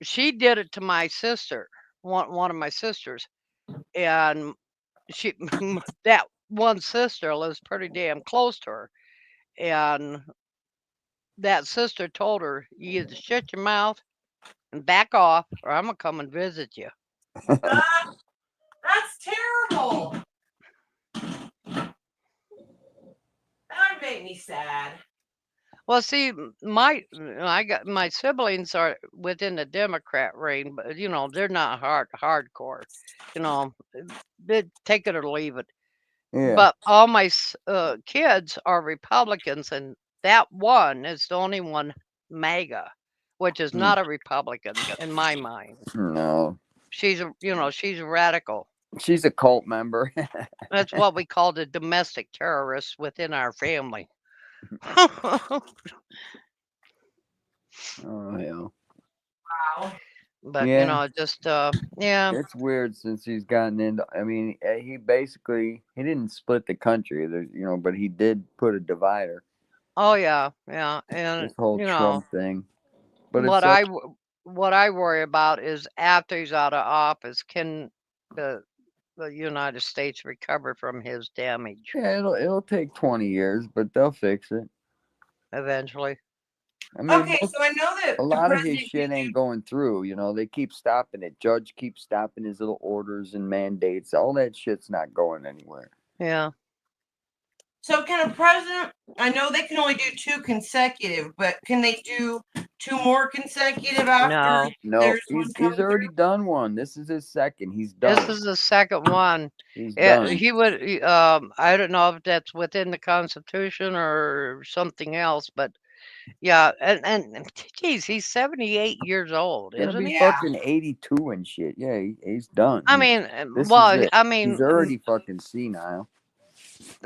She did it to my sister, one of my sisters, and she that one sister lives pretty damn close to her, and that sister told her, "You either shut your mouth and back off, or I'm gonna come and visit you." That's terrible. That would make me sad. Well, see, I got my siblings are within the Democrat reign, but they're not hardcore. They take it or leave it. Yeah. But all my kids are Republicans, and that one is the only one MAGA, which is not a Republican in my mind. No. She's she's a radical. She's a cult member. That's what we call the domestic terrorists within our family. Oh hell. Wow. But Yeah. just yeah. It's weird since he's gotten into. I mean, he basically he didn't split the country. There's but he did put a divider. Oh yeah, yeah, and This whole Trump thing. But it's what such, what I worry about is after he's out of office, can the United States recover from his damage yeah, it'll take 20 years, but they'll fix it. eventually? I mean, Okay, so I know that a the lot of his president shit ain't going through. They keep stopping it. Judge keeps stopping his little orders and mandates. All that shit's not going anywhere. Yeah. So can a president? I know they can only do 2 consecutive, but can they do 2 more consecutive after? No, No, he's already done one. This is his second. He's done. this is the second one. He's done. He would. I don't know if that's within the Constitution or something else, but yeah, and geez, he's 78 years old, He's gonna isn't be he? fucking 82 and shit. Yeah, he's done. I mean, This is well, it. I mean, he's already fucking senile.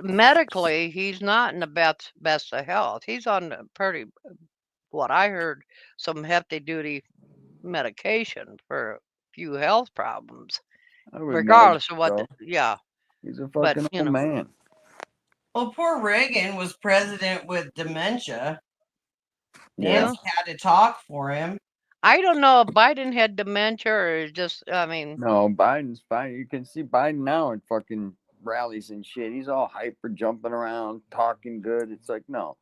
medically, he's not in the best of health. He's on pretty, what I heard, some hefty duty medication for a few health problems. I would Regardless of imagine what, so. yeah. He's a But fucking old man. Well, poor Reagan was president with dementia. Yeah. Nancy had to talk for him. I don't know if Biden had dementia or just, I mean, No, Biden's fine. You can see Biden now in fucking rallies and shit. He's all hyper, jumping around, talking good. It's like, no.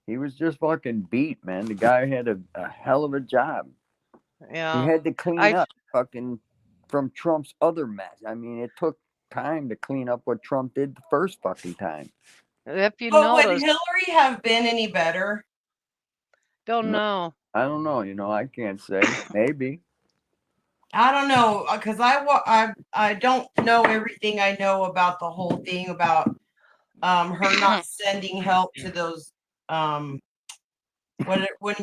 He was just fucking beat, man. The guy had a hell of a job. yeah. He had to clean up fucking from Trump's other mess. I mean, it took time to clean up what Trump did the first fucking time. If you But would notice, Hillary have been any better? don't know. I don't know. I can't say. Maybe. I don't know because I don't know everything I know about the whole thing about her not sending help to those when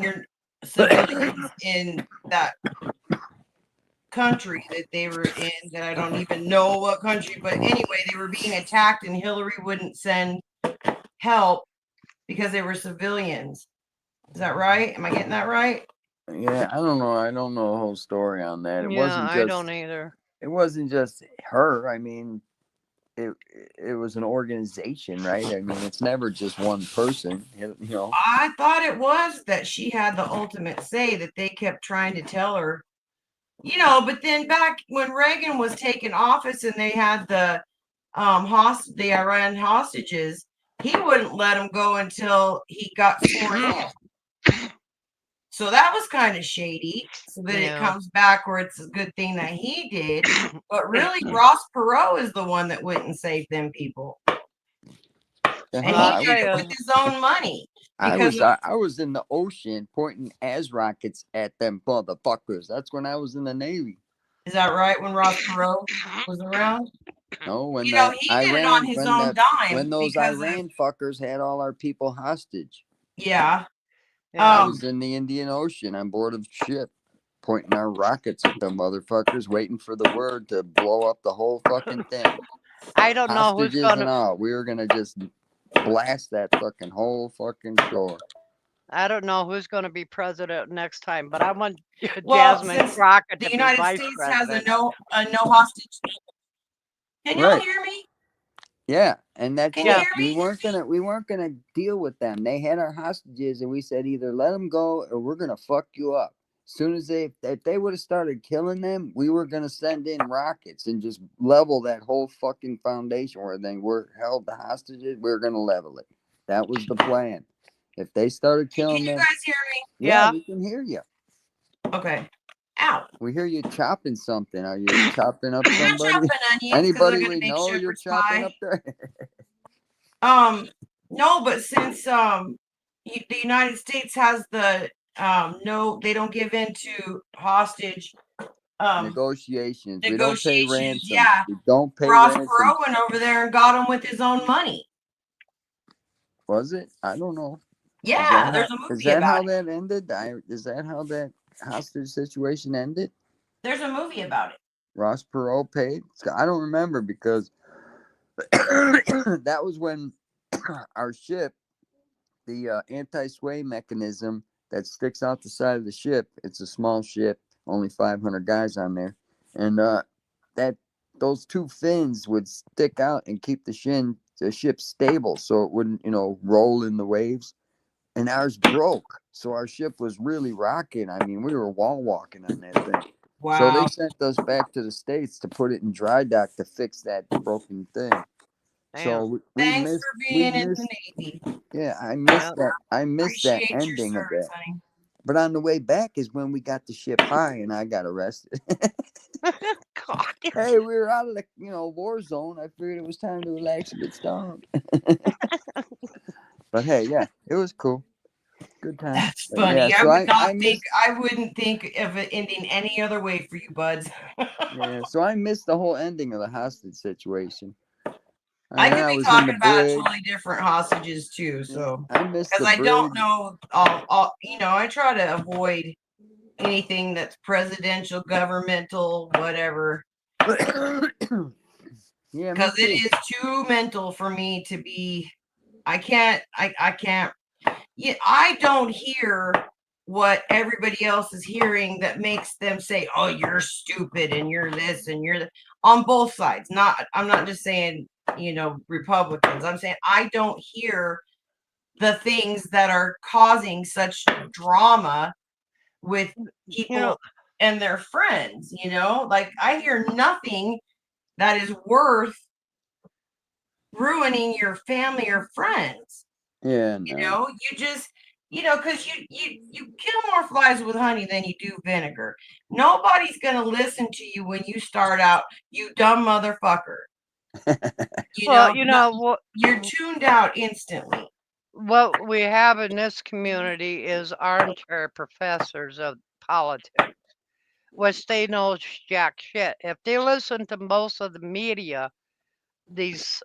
you're civilians in that country that they were in that I don't even know what country, but anyway, they were being attacked and Hillary wouldn't send help because they were civilians. Is that right? Am I getting that right? Yeah, I don't know. I don't know the whole story on that. It wasn't just. I don't either. It wasn't just her. I mean, it was an organization, right? I mean, it's never just one person. I thought it was that she had the ultimate say, that they kept trying to tell her, but then back when Reagan was taking office and they had the the Iran hostages, he wouldn't let them go until he got sworn in. So that was kind of shady. So that it comes back where it's a good thing that he did. But really, Ross Perot is the one that went and saved them people. And he did it with his own money. Because I was in the ocean pointing as rockets at them motherfuckers. That's when I was in the Navy. is that right? When Ross Perot was around, No, when you know, that he did it on his own dime when those because of, Iran fuckers had all our people hostage. yeah. Yeah. I was in the Indian Ocean on board of ship, pointing our rockets at the motherfuckers, waiting for the word to blow up the whole fucking thing. I don't know who's Hostages and gonna. all. We were gonna just blast that fucking whole fucking shore. I don't know who's going to be president next time, but I want Well, Jasmine since Crockett the to be United vice States president. has a no hostage. Can y'all Right. hear me? Yeah, and that's Can it. you hear We me? weren't gonna deal with them. They had our hostages, and we said either let them go or we're gonna fuck you up. As soon as if they would have started killing them, we were gonna send in rockets and just level that whole fucking foundation where they were held the hostages. We were gonna level it. That was the plan. If they started Can killing you them, guys hear me? Yeah. we can hear you. Okay. Ow. We hear you chopping something. Are you chopping up I'm not somebody? chopping onions because Anybody I'm gonna we make know you're shepherd's chopping pie. up there? No, but since the United States has the no, they don't give in to hostage Negotiations. We don't pay negotiations. ransom. Yeah, We don't pay Ross ransom. Perot went over there and got him with his own money. Was it? I don't know. Yeah, there's a movie Is that about how it. that ended? Is that how that hostage situation ended? There's a movie about it. Ross Perot paid? I don't remember because that was when our ship, the anti-sway mechanism that sticks out the side of the ship, it's a small ship, only 500 guys on there, and that those two fins would stick out and keep the ship stable so it wouldn't roll in the waves, and ours broke, so our ship was really rocking. I mean, we were wall walking on that thing. Wow. So they sent us back to the States to put it in dry dock to fix that broken thing. So Thanks for being in the Navy. Yeah, I missed that. I missed that Appreciate your ending of service, that. honey. But on the way back is when we got the ship high and I got arrested. God. Hey, we were out of the war zone. I figured it was time to relax and get stoned. But hey, yeah, it was cool. Good time. That's But funny. yeah, I so would not I think. missed, I wouldn't think of it ending any other way for you, buds. yeah, so I missed the whole ending of the hostage situation. I And then could be was in talking the about brig. totally different hostages too. So I missed because the I don't brig. know, all I try to avoid anything that's presidential, governmental, whatever. Yeah, me Because it too. is too mental for me to be. I can't. Yeah, I don't hear what everybody else is hearing that makes them say, "Oh, you're stupid and you're this and you're on both sides." I'm not just saying, Republicans. I'm saying I don't hear the things that are causing such drama with people and their friends, like I hear nothing that is worth ruining your family or friends. Yeah, no. You just, because you kill more flies with honey than you do vinegar. Nobody's going to listen to you when you start out, you dumb motherfucker. You're tuned out instantly. What we have in this community is armchair professors of politics, which they know jack shit. If they listen to most of the media, these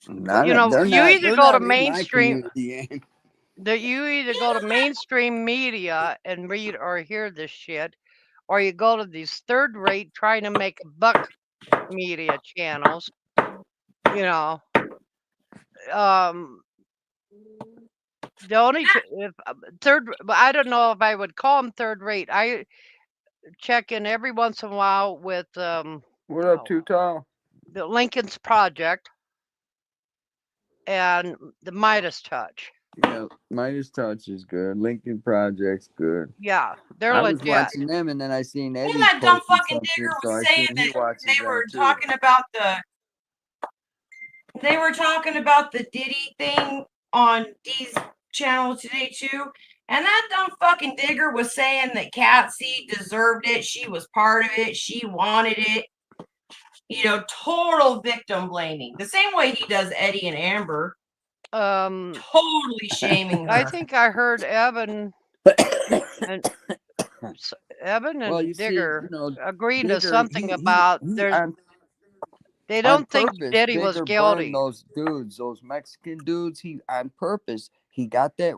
you either go to mainstream media and read or hear this shit, or you go to these third rate trying to make a buck media channels. The only third, I don't know if I would call them third rate. I check in every once in a while with What up, Too Tall? the Lincoln's Project and the Midas Touch. Yeah, Midas Touch is good. Lincoln Project's good. Yeah, they're I legit. was watching them, and then I seen Eddie. That dumb fucking digger was saying that they were talking about they were talking about the Diddy thing on Dee's channel today too. And that dumb fucking digger was saying that Cat Seed deserved it. She was part of it. She wanted it. Total victim blaming. The same way he does Eddie and Amber. Totally shaming I her. think I heard Evan and Evan Well, and you see, Digger agreeing to Digger, something about he there's they on don't think purpose, Diddy was Digger burned guilty. those dudes, those Mexican dudes. He on purpose, he got that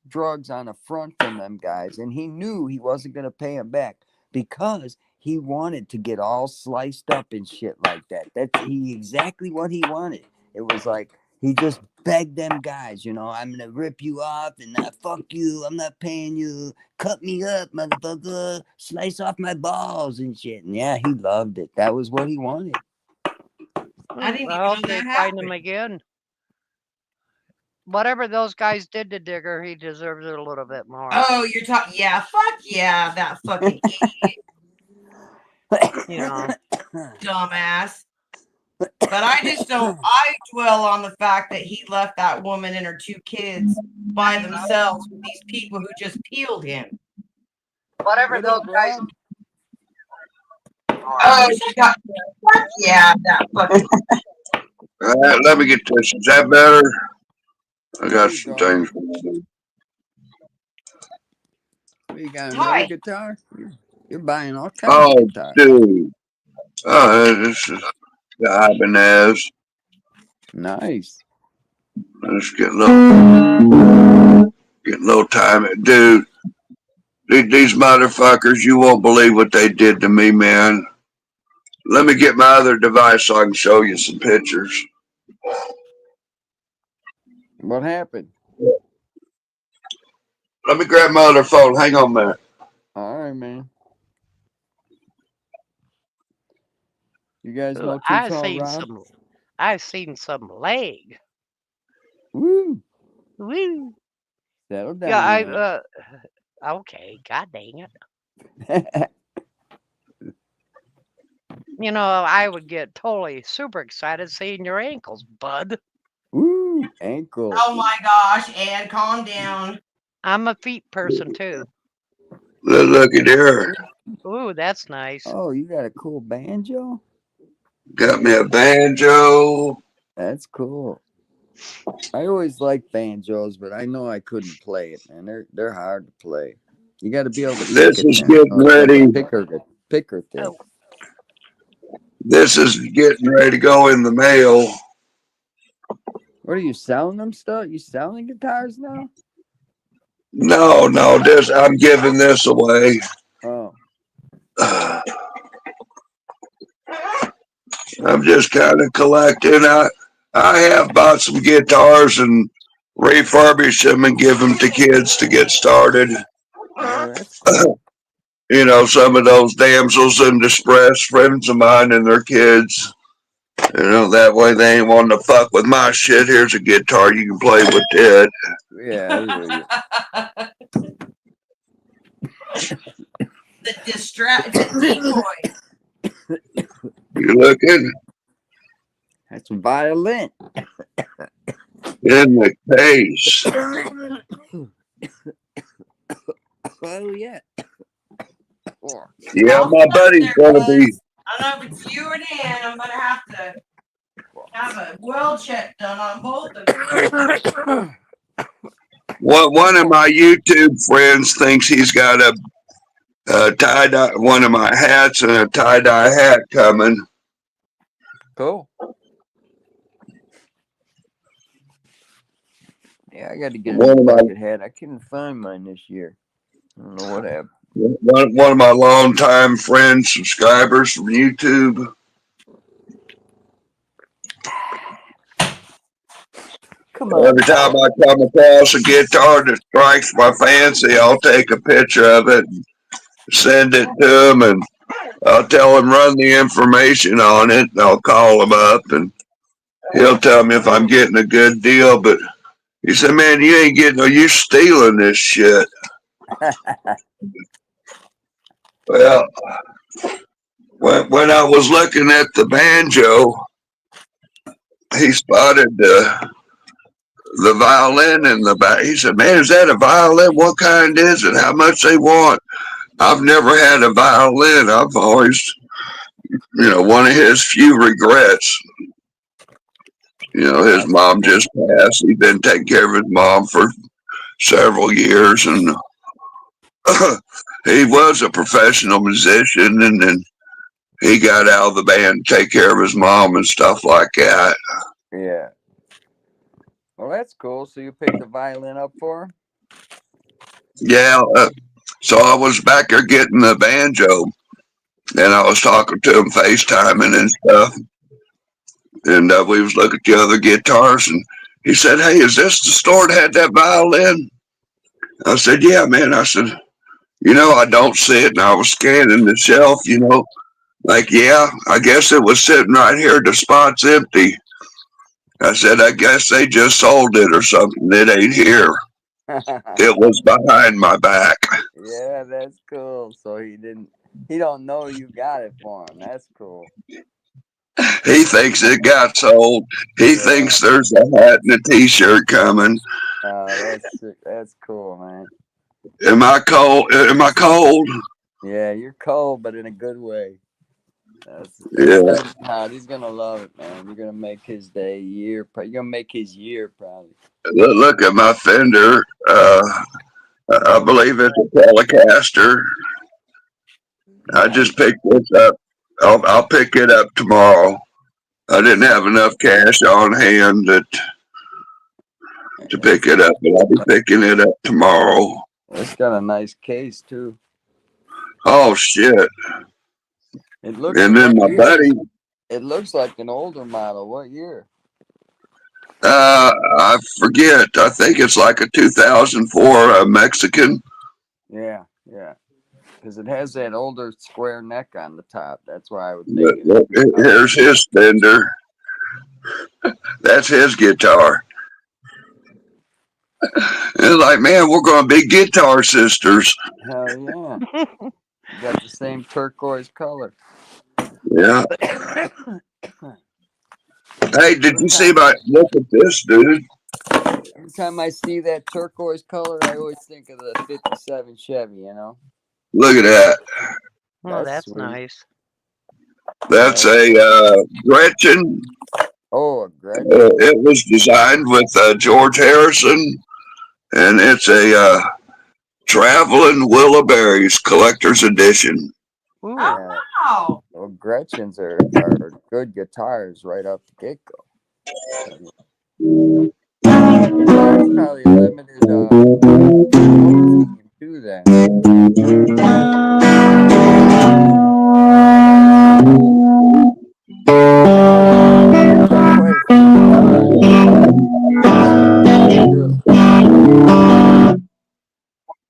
drugs on the front from them guys, and he knew he wasn't gonna pay them back because he wanted to get all sliced up and shit like that. That's exactly what he wanted. It was like he just begged them guys, I'm gonna rip you off and not fuck you. I'm not paying you. Cut me up, motherfucker. Slice off my balls and shit. And yeah, he loved it. That was what he wanted. I didn't I even hope know they that find him happened. again. Whatever those guys did to Digger, he deserves it a little bit more. Oh, you're talking. Yeah, fuck yeah, that fucking idiot, dumbass. But I just don't. I dwell on the fact that he left that woman and her 2 kids by themselves with these people who just peeled him. Whatever What those up, guys. Rob? Oh, she got. Fuck yeah, that fucking. All right, let me get this. Is that better? I There got you some go. things. You got another Hi. guitar? You're buying all kinds Oh, of guitars. dude. Oh, this is the Ibanez. Nice. Let's get a little time. Dude, these motherfuckers, you won't believe what they did to me, man. Let me get my other device so I can show you some pictures. What happened? Let me grab my other phone. Hang on a minute. All right, man. You guys know I've Tucson seen Rob? some leg. Woo! Woo. Settle down. Yeah, okay, god dang it. I would get totally super excited seeing your ankles, bud. Woo! Ankle. Oh my gosh, Ed, calm down. I'm a feet person too. Look at there. Ooh, that's nice. Oh, you got a cool banjo? Got me a banjo. That's cool. I always liked banjos, but I know I couldn't play it, man. They're hard to play. You got to be able to pick This it. is Man. getting It's like ready. a picker thing. Oh. This is getting ready to go in the mail. What are you selling them stuff? You selling guitars now? No, this I'm giving this away. Oh. I'm just kind of collecting. I have bought some guitars and refurbished them and give them to kids to get started. Oh, that's cool. Some of those damsels in distress, friends of mine and their kids. That way they ain't wanting to fuck with my shit. Here's a guitar you can play with it. Yeah, I hear you. The decoy. You looking? That's a violin. In the case. Oh, yeah. Yeah, my buddy's gonna be. I don't know if it's you or Dan. I'm gonna have to have a well check done on both of you. One of my YouTube friends thinks he's got a tie-dye, one of my hats and a tie-dye hat coming. Cool. Yeah, I got to get a new bucket hat. I couldn't find mine this year. I don't know what happened. One of my longtime friends, subscribers from YouTube. Come on. Every time I come across a guitar that strikes my fancy, I'll take a picture of it and send it to him, and I'll tell him run the information on it. And I'll call him up, and he'll tell me if I'm getting a good deal. But he said, "Man, you ain't getting. You stealing this shit." Well, when I was looking at the banjo, he spotted the violin in the back. He said, "Man, is that a violin? What kind is it? How much they want?" I've never had a violin. I've always, one of his few regrets. his mom just passed. He'd been taking care of his mom for several years, and he was a professional musician, and then he got out of the band to take care of his mom and stuff like that. Yeah. Well, that's cool. So you picked the violin up for him? Yeah, so I was back there getting the banjo, and I was talking to him, FaceTiming and stuff, and we was looking at the other guitars, and he said, "Hey, is this the store that had that violin?" I said, "Yeah, man." I said, "I don't see it," and I was scanning the shelf, like, yeah, I guess it was sitting right here. The spot's empty. I said, "I guess they just sold it or something. It ain't here. It was behind my back." Yeah, that's cool. So he don't know you got it for him. That's cool. He thinks it got sold. He thinks there's a hat and a t-shirt coming. That's cool, man. Am I cold? Am I cold? Yeah, you're cold, but in a good way. Yeah. He's gonna love it, man. You're gonna make his day, year. You're gonna make his year, probably. Look at my fender. I believe it's a Telecaster. I just picked this up. I'll pick it up tomorrow. I didn't have enough cash on hand to pick it up, but I'll be picking it up tomorrow. It's got a nice case too. Oh shit! It looks. And then my buddy. It looks like an older model. What year? I forget. I think it's like a 2004 Mexican. Yeah. Because it has that older square neck on the top. That's why I would think. Look, here's his fender. That's his guitar. And like, man, we're going to be guitar sisters. Hell yeah. You got the same turquoise color. Yeah. Hey, did you see my look at this, dude? Every time I see that turquoise color, I always think of the 57 Chevy, Look at that. Oh, that's sweet. nice. That's a Gretchen. Oh, a Gretchen. It was designed with George Harrison, and it's a Traveling Wilburys Collector's Edition. Ooh. Yeah. Wow. Well, Gretchens are good guitars right off the get go. It's probably limited to that.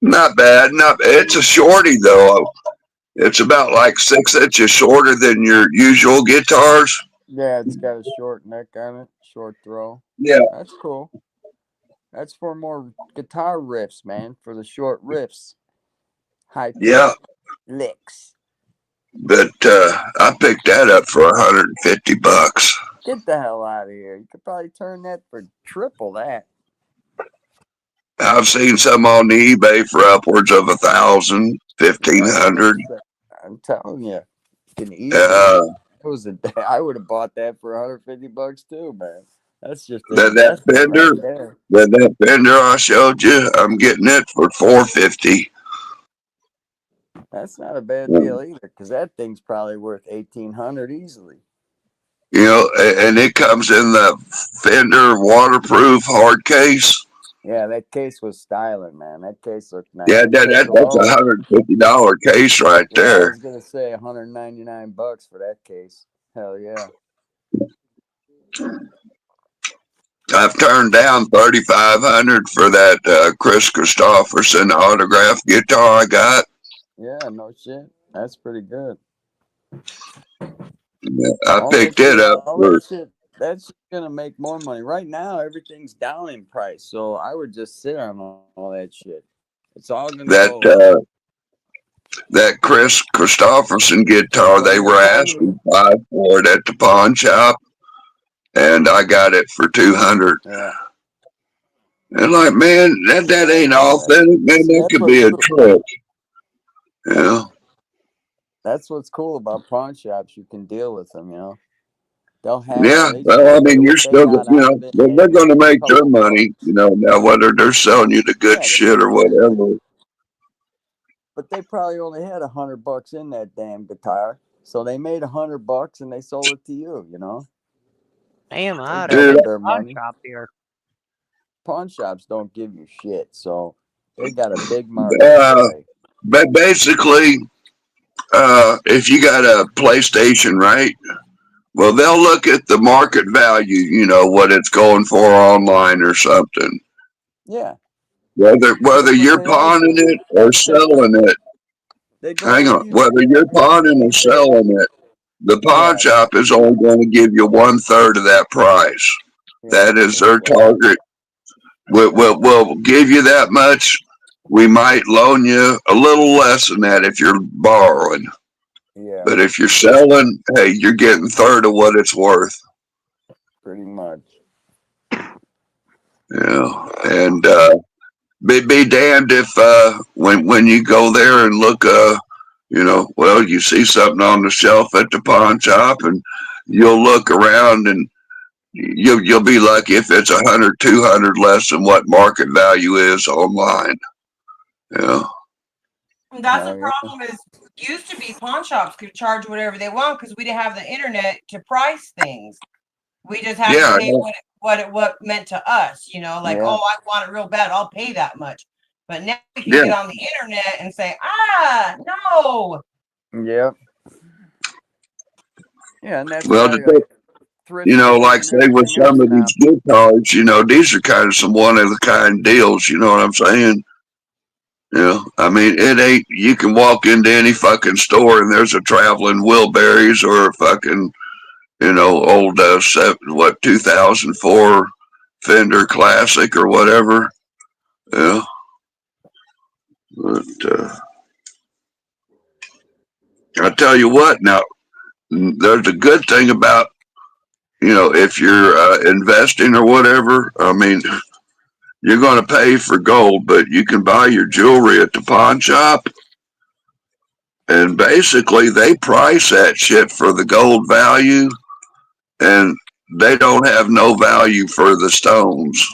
Not bad. It's a shorty though. It's about like 6 inches shorter than your usual guitars. Yeah, it's got a short neck on it, short throw. Yeah. That's cool. That's for more guitar riffs, man. For the short riffs, high licks. But I picked that up for $150. Get the hell out of here! You could probably turn that for triple that. I've seen some on the eBay for upwards of 1,000, 1,500. I'm telling you, can easily. I would have bought that for $150 too, man. That's just that fender. Right that fender I showed you, I'm getting it for $450. That's not a bad deal either, because that thing's probably worth $1,800 easily. And it comes in the Fender waterproof hard case. Yeah, that case was styling, man. That case looked nice. Yeah, that's a $150 case right there. I was gonna say $199 for that case. Hell yeah. I've turned down $3,500 for that Chris Christopherson autograph guitar I got. Yeah, no shit. That's pretty good. Yeah, I picked it up for. That's gonna make more money. Right now, everything's down in price, so I would just sit on all that shit. It's all gonna go. That Chris Christopherson guitar, they were asking $5 for it at the pawn shop, and I got it for $200. Yeah. And like, man, that ain't authentic, man. That could be a trick. That's what's cool about pawn shops. You can deal with them, They'll have Yeah, they well, I still mean, get you're what they still, got you out know, of it, they're and going to it's make their totally money, you know, now whether they're selling you the good yeah. shit or whatever. But they probably only had $100 in that damn guitar, so they made $100 and they sold it to you. You know, Damn, they I ought to Dude, hit doubled the their pawn money. shop here. Pawn shops don't give you shit, so they got a big markup to uh, take. but basically, if you got a PlayStation, right? Well, they'll look at the market value, you know, what it's going for online or something. Yeah, Whether that's what you're they always pawning do. it or selling it, They go hang where on, you whether stand. you're They don't pawning or care. selling it, the pawn Yeah, shop is only going to give you 1/3 of that price. yeah, That is that's their right. target. We'll give you that much. We might loan you a little less than that if you're borrowing. Yeah, But if you're selling, hey, you're getting third of what it's worth. pretty much. You know, and be damned if when you go there and look, you know, well, you see something on the shelf at the pawn shop, and you'll look around and you'll be lucky if it's 100, 200 less than what market value is online. You know. That's the Hell yeah. problem is used to be pawn shops could charge whatever they want because we didn't have the internet to price things. We just had to Yeah. pay what meant to us, you know, like, Yeah, oh, I want it real bad, I'll pay that much. But now we can Yeah. get on the internet and say, no. yeah, yeah, and that's Well, why thrift you know, stores like and say with everything some else of now. these guitars, you know, these are kind of some one of a kind deals. You know what I'm saying? You know, I mean, it ain't. You can walk into any fucking store and there's a traveling Wilburys or a fucking, you know, old 2004 Fender Classic or whatever. Yeah, but I tell you what, now there's a good thing about, you know, if you're investing or whatever. I mean, you're going to pay for gold, but you can buy your jewelry at the pawn shop, and basically they price that shit for the gold value, and they don't have no value for the stones.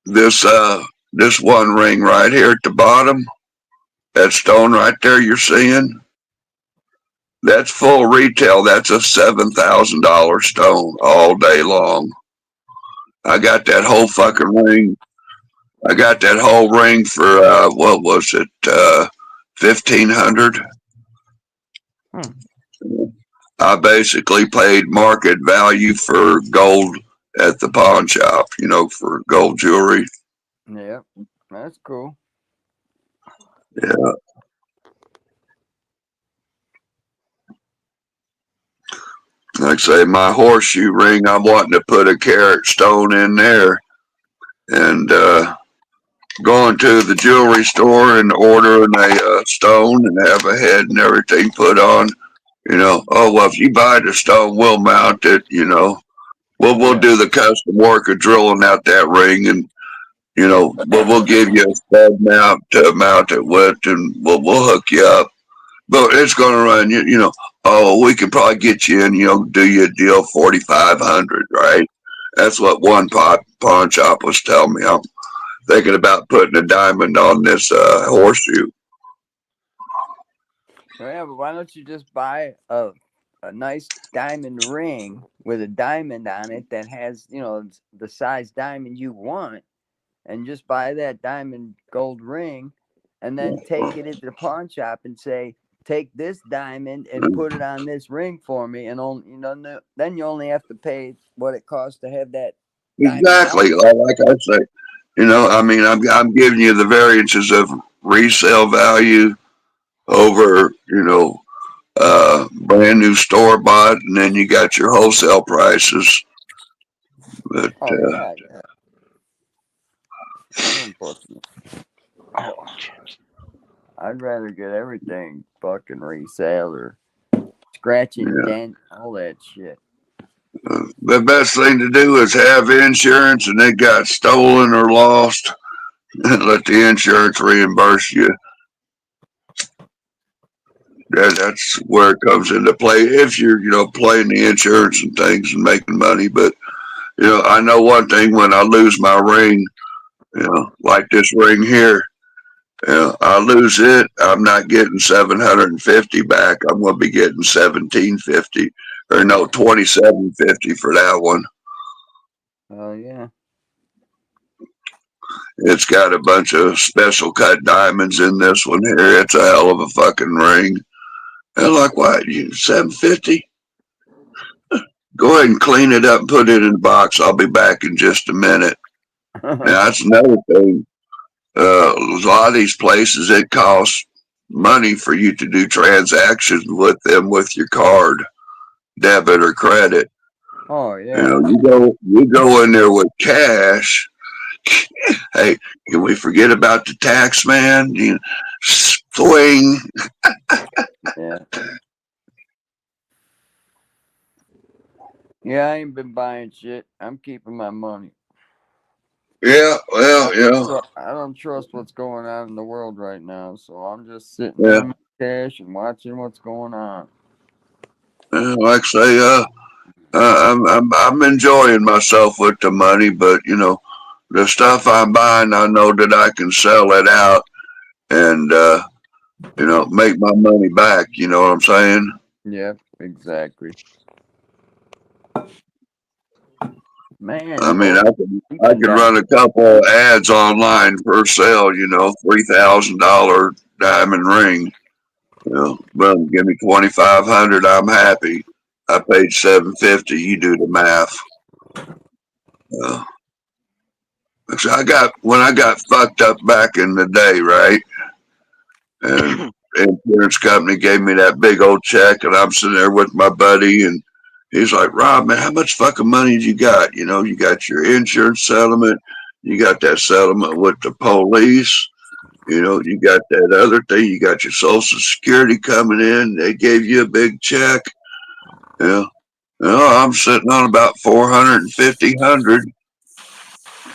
This this one ring right here at the bottom, that stone right there you're seeing, that's full retail. That's a $7,000 stone all day long. I got that whole fucking ring. I got that whole ring for what was it, 1,500. I basically paid market value for gold at the pawn shop, you know, for gold jewelry. Yeah, that's cool. Yeah. Like I say, my horseshoe ring, I'm wanting to put a carat stone in there, and going to the jewelry store and ordering a stone and have a head and everything put on. You know, oh well, if you buy the stone, we'll mount it. You know, we'll Yeah, do the custom work of drilling out that ring, and you know, we'll give you a stud mount to mount it with, and we'll hook you up. But it's going to run you. You know, oh, we can probably get you in. You know, do you a deal 4,500, right? That's what one pawn shop was telling me. I'm thinking about putting a diamond on this horseshoe. yeah. But why don't you just buy a nice diamond ring with a diamond on it that has, you know, the size diamond you want, and just buy that diamond gold ring, and then take it into the pawn shop and say, take this diamond and put it on this ring for me, and only, you know, then you only have to pay what it costs to have that diamond Exactly, on. like I say, you know, I mean, I'm giving you the variances of resale value over, you know, brand new store bought, and then you got your wholesale prices. But Oh yeah, yeah. Very important. Oh, I'd rather get everything fucking resale or scratch and yeah, dent, all that shit. the best thing to do is have insurance, and it got stolen or lost, and let the insurance reimburse you. that's where it comes into play if you're, playing the insurance and things and making money. But, I know one thing when I lose my ring, like this ring here, I lose it, I'm not getting 750 back. I'm going to be getting 1750 or no, 2750 for that one. Oh yeah. It's got a bunch of special cut diamonds in this one here. It's a hell of a fucking ring. And I'm like, what? You 750? Go ahead and clean it up and put it in the box. I'll be back in just a minute. Now that's another thing. A lot of these places, it costs money for you to do transactions with them with your card, debit or credit. Oh yeah. You go in there with cash. Hey, can we forget about the tax man? Swing. Yeah. Yeah, I ain't been buying shit. I'm keeping my money. Yeah, well, I don't trust what's going on in the world right now, so I'm just sitting Yeah. on my cash and watching what's going on. Like I say, I'm enjoying myself with the money, but the stuff I'm buying, I know that I can sell it out and make my money back. You know what I'm saying? Yep, exactly. Man, I mean, you I been could down. run a couple of ads online for sale. $3,000 diamond ring. Boom, give me 2,500. I'm happy. I paid 750. You do the math. So when I got fucked up back in the day, right? And the insurance company gave me that big old check, and I'm sitting there with my buddy, and he's like, "Rob, man, how much fucking money you got? You got your insurance settlement, you got that settlement with the police, you got that other thing, you got your Social Security coming in. They gave you a big check. I'm sitting on about 450, 100.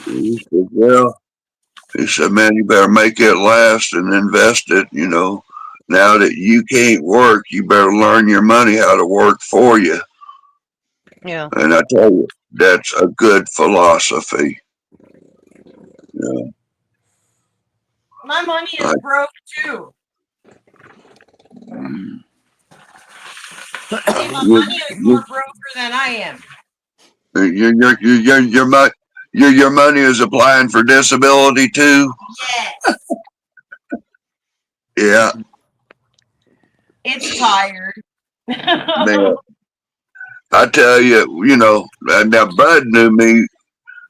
He said, well, he said, man, you better make it last and invest it. Now that you can't work, you better learn your money how to work for you. Yeah. And I tell you, that's a good philosophy. Yeah. My money is broke too. See, my money is more broker than I am. Your money is applying for disability too. Yes. Yeah. It's tired. Man, I tell you, now Bud knew me,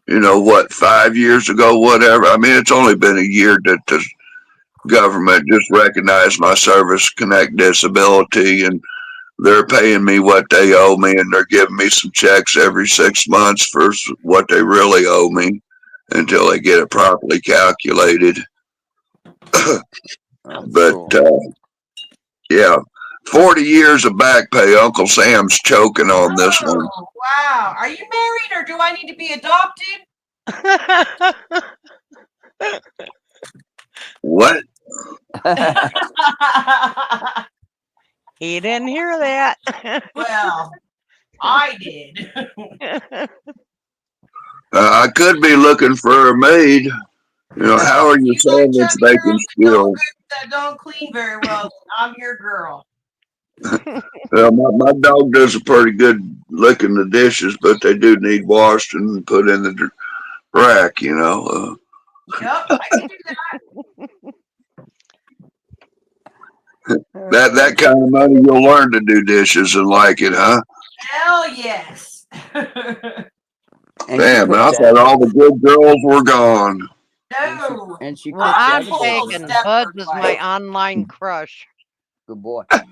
5 years ago, whatever. I mean, it's only been a year that the government just recognized my service connect disability, and they're paying me what they owe me, and they're giving me some checks every 6 months for what they really owe me until they get it properly calculated. But Cool. yeah, 40 years of back pay. Uncle Sam's choking on this one. Oh, wow. Are you married or do I need to be adopted? What? He didn't hear that. Well, I did. I could be looking for a maid. How are you saying it's making skill? That don't clean very well. I'm your girl. Well, my dog does a pretty good licking the dishes, but they do need washed and put in the rack. Yep, I can do that. That kind of money, you'll learn to do dishes and like it, huh? Hell yes. Damn, man, I thought all the good girls were gone. No. And she Well, cooks I'm everything. taking Bud's as my online crush. Good boy. I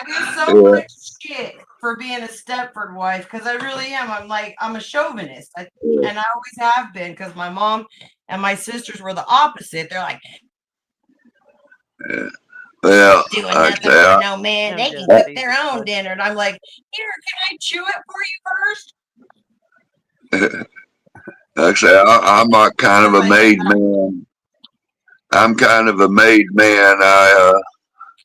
get so much shit for being a Stepford wife because I really am. I'm a chauvinist, and I always have been because my mom and my sisters were the opposite. They're like, Well, doing nothing for no man. I'm They can just cook their own dinner. And I'm like, here, can I chew it for you first? like I say, I'm not kind of a made man. I'm kind of a made man.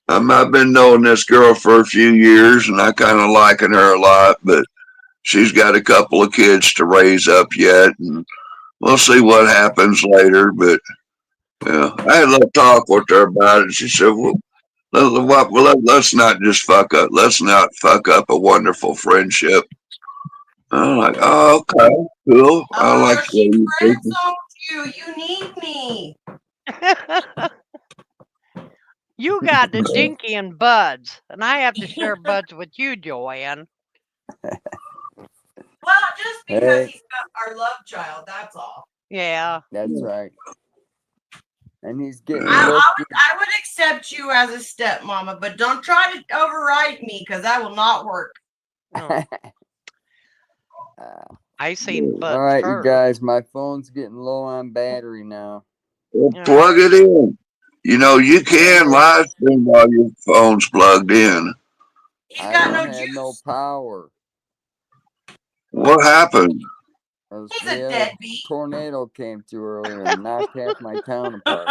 I've been knowing this girl for a few years, and I kind of liking her a lot, but she's got a couple of kids to raise up yet, and we'll see what happens later. But yeah, I had a little talk with her about it. She said, "Well, let's not just fuck up. Let's not fuck up a wonderful friendship." I'm like, "Oh, okay, cool. I like the way She you friend think." zoned you. You need me. You got the Dinky and Buds, and I have to share Buds with you, Joanne. Well, just because Hey. he's got our love child, that's all. Yeah. That's right. And he's getting I lucky. would accept you as a stepmama, but don't try to override me because that will not work. No. I seen Buds All right, you first. guys, my phone's getting low on battery now. Well, plug it in. You know, you can live stream while your phone's plugged in. He's I got don't no have juice. no power. What happened? He's We a had deadbeat. tornado came through earlier and knocked half my town apart.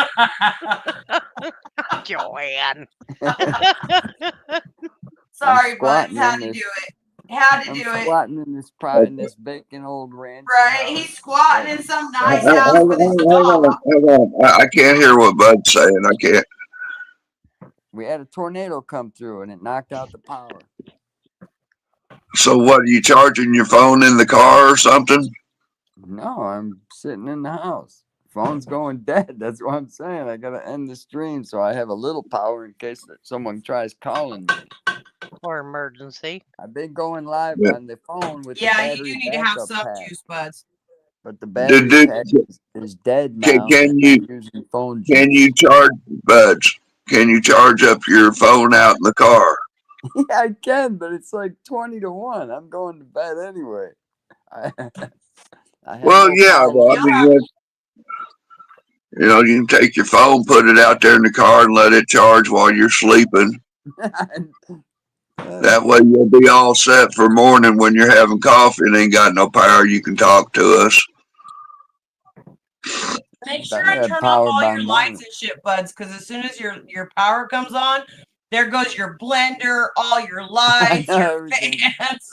Joanne. Sorry, bud. squatting Had in to this- do it. Had to I'm do it. squatting in this vacant old ranch. Right? He's squatting in some nice Hang house with his on, dog. hang on. I can't hear what Bud's saying. I can't. We had a tornado come through and it knocked out the power. So what, are you charging your phone in the car or something? No, I'm sitting in the house. Phone's going dead. That's what I'm saying. I gotta end the stream so I have a little power in case that someone tries calling me. Or emergency. I've been going live Yeah. on the phone with the Yeah, you battery do need to have backup some pack, juice, buds. but the battery Did- pack is dead now. Can and you- I'm using phone Can juice. you charge, Buds? Can you charge up your phone out in the car? Yeah, I can, but it's like 20 to 1. I'm going to bed anyway. I have Well, no yeah, power. well, I mean, you know, you can take your phone, put it out there in the car, and let it charge while you're sleeping. That way, you'll be all set for morning when you're having coffee and ain't got no power. You can talk to us. Make sure Better I have turn off power all by your morning. lights and shit, buds, because as soon as your power comes on, there goes your blender, all your lights, know, your everything. fans.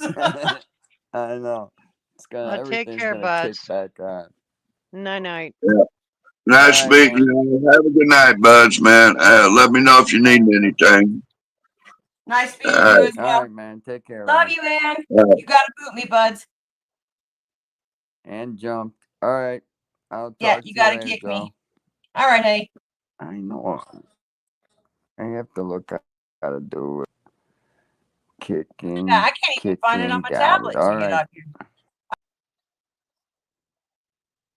I know. It's gonna Well, take everything's care, gonna buds. kick back on. Night. Nice All to right, meet you. Have a good night, Buds, man. Let me know if you need anything. Nice meeting All you right. as All well. right, man. Take care. Love man. you, man. All right. You gotta boot me, buds. And jumped. All right. I'll talk Yeah, to you gotta later, kick Joe. me. All right, honey. I know. I have to look at how to do it. Kicking. Yeah, I can't even find it on my got tablet it. All to get right. up here.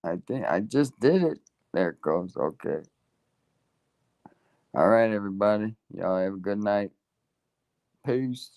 I think I just did it. There it goes. Okay. All right, everybody. Y'all have a good night. Peace.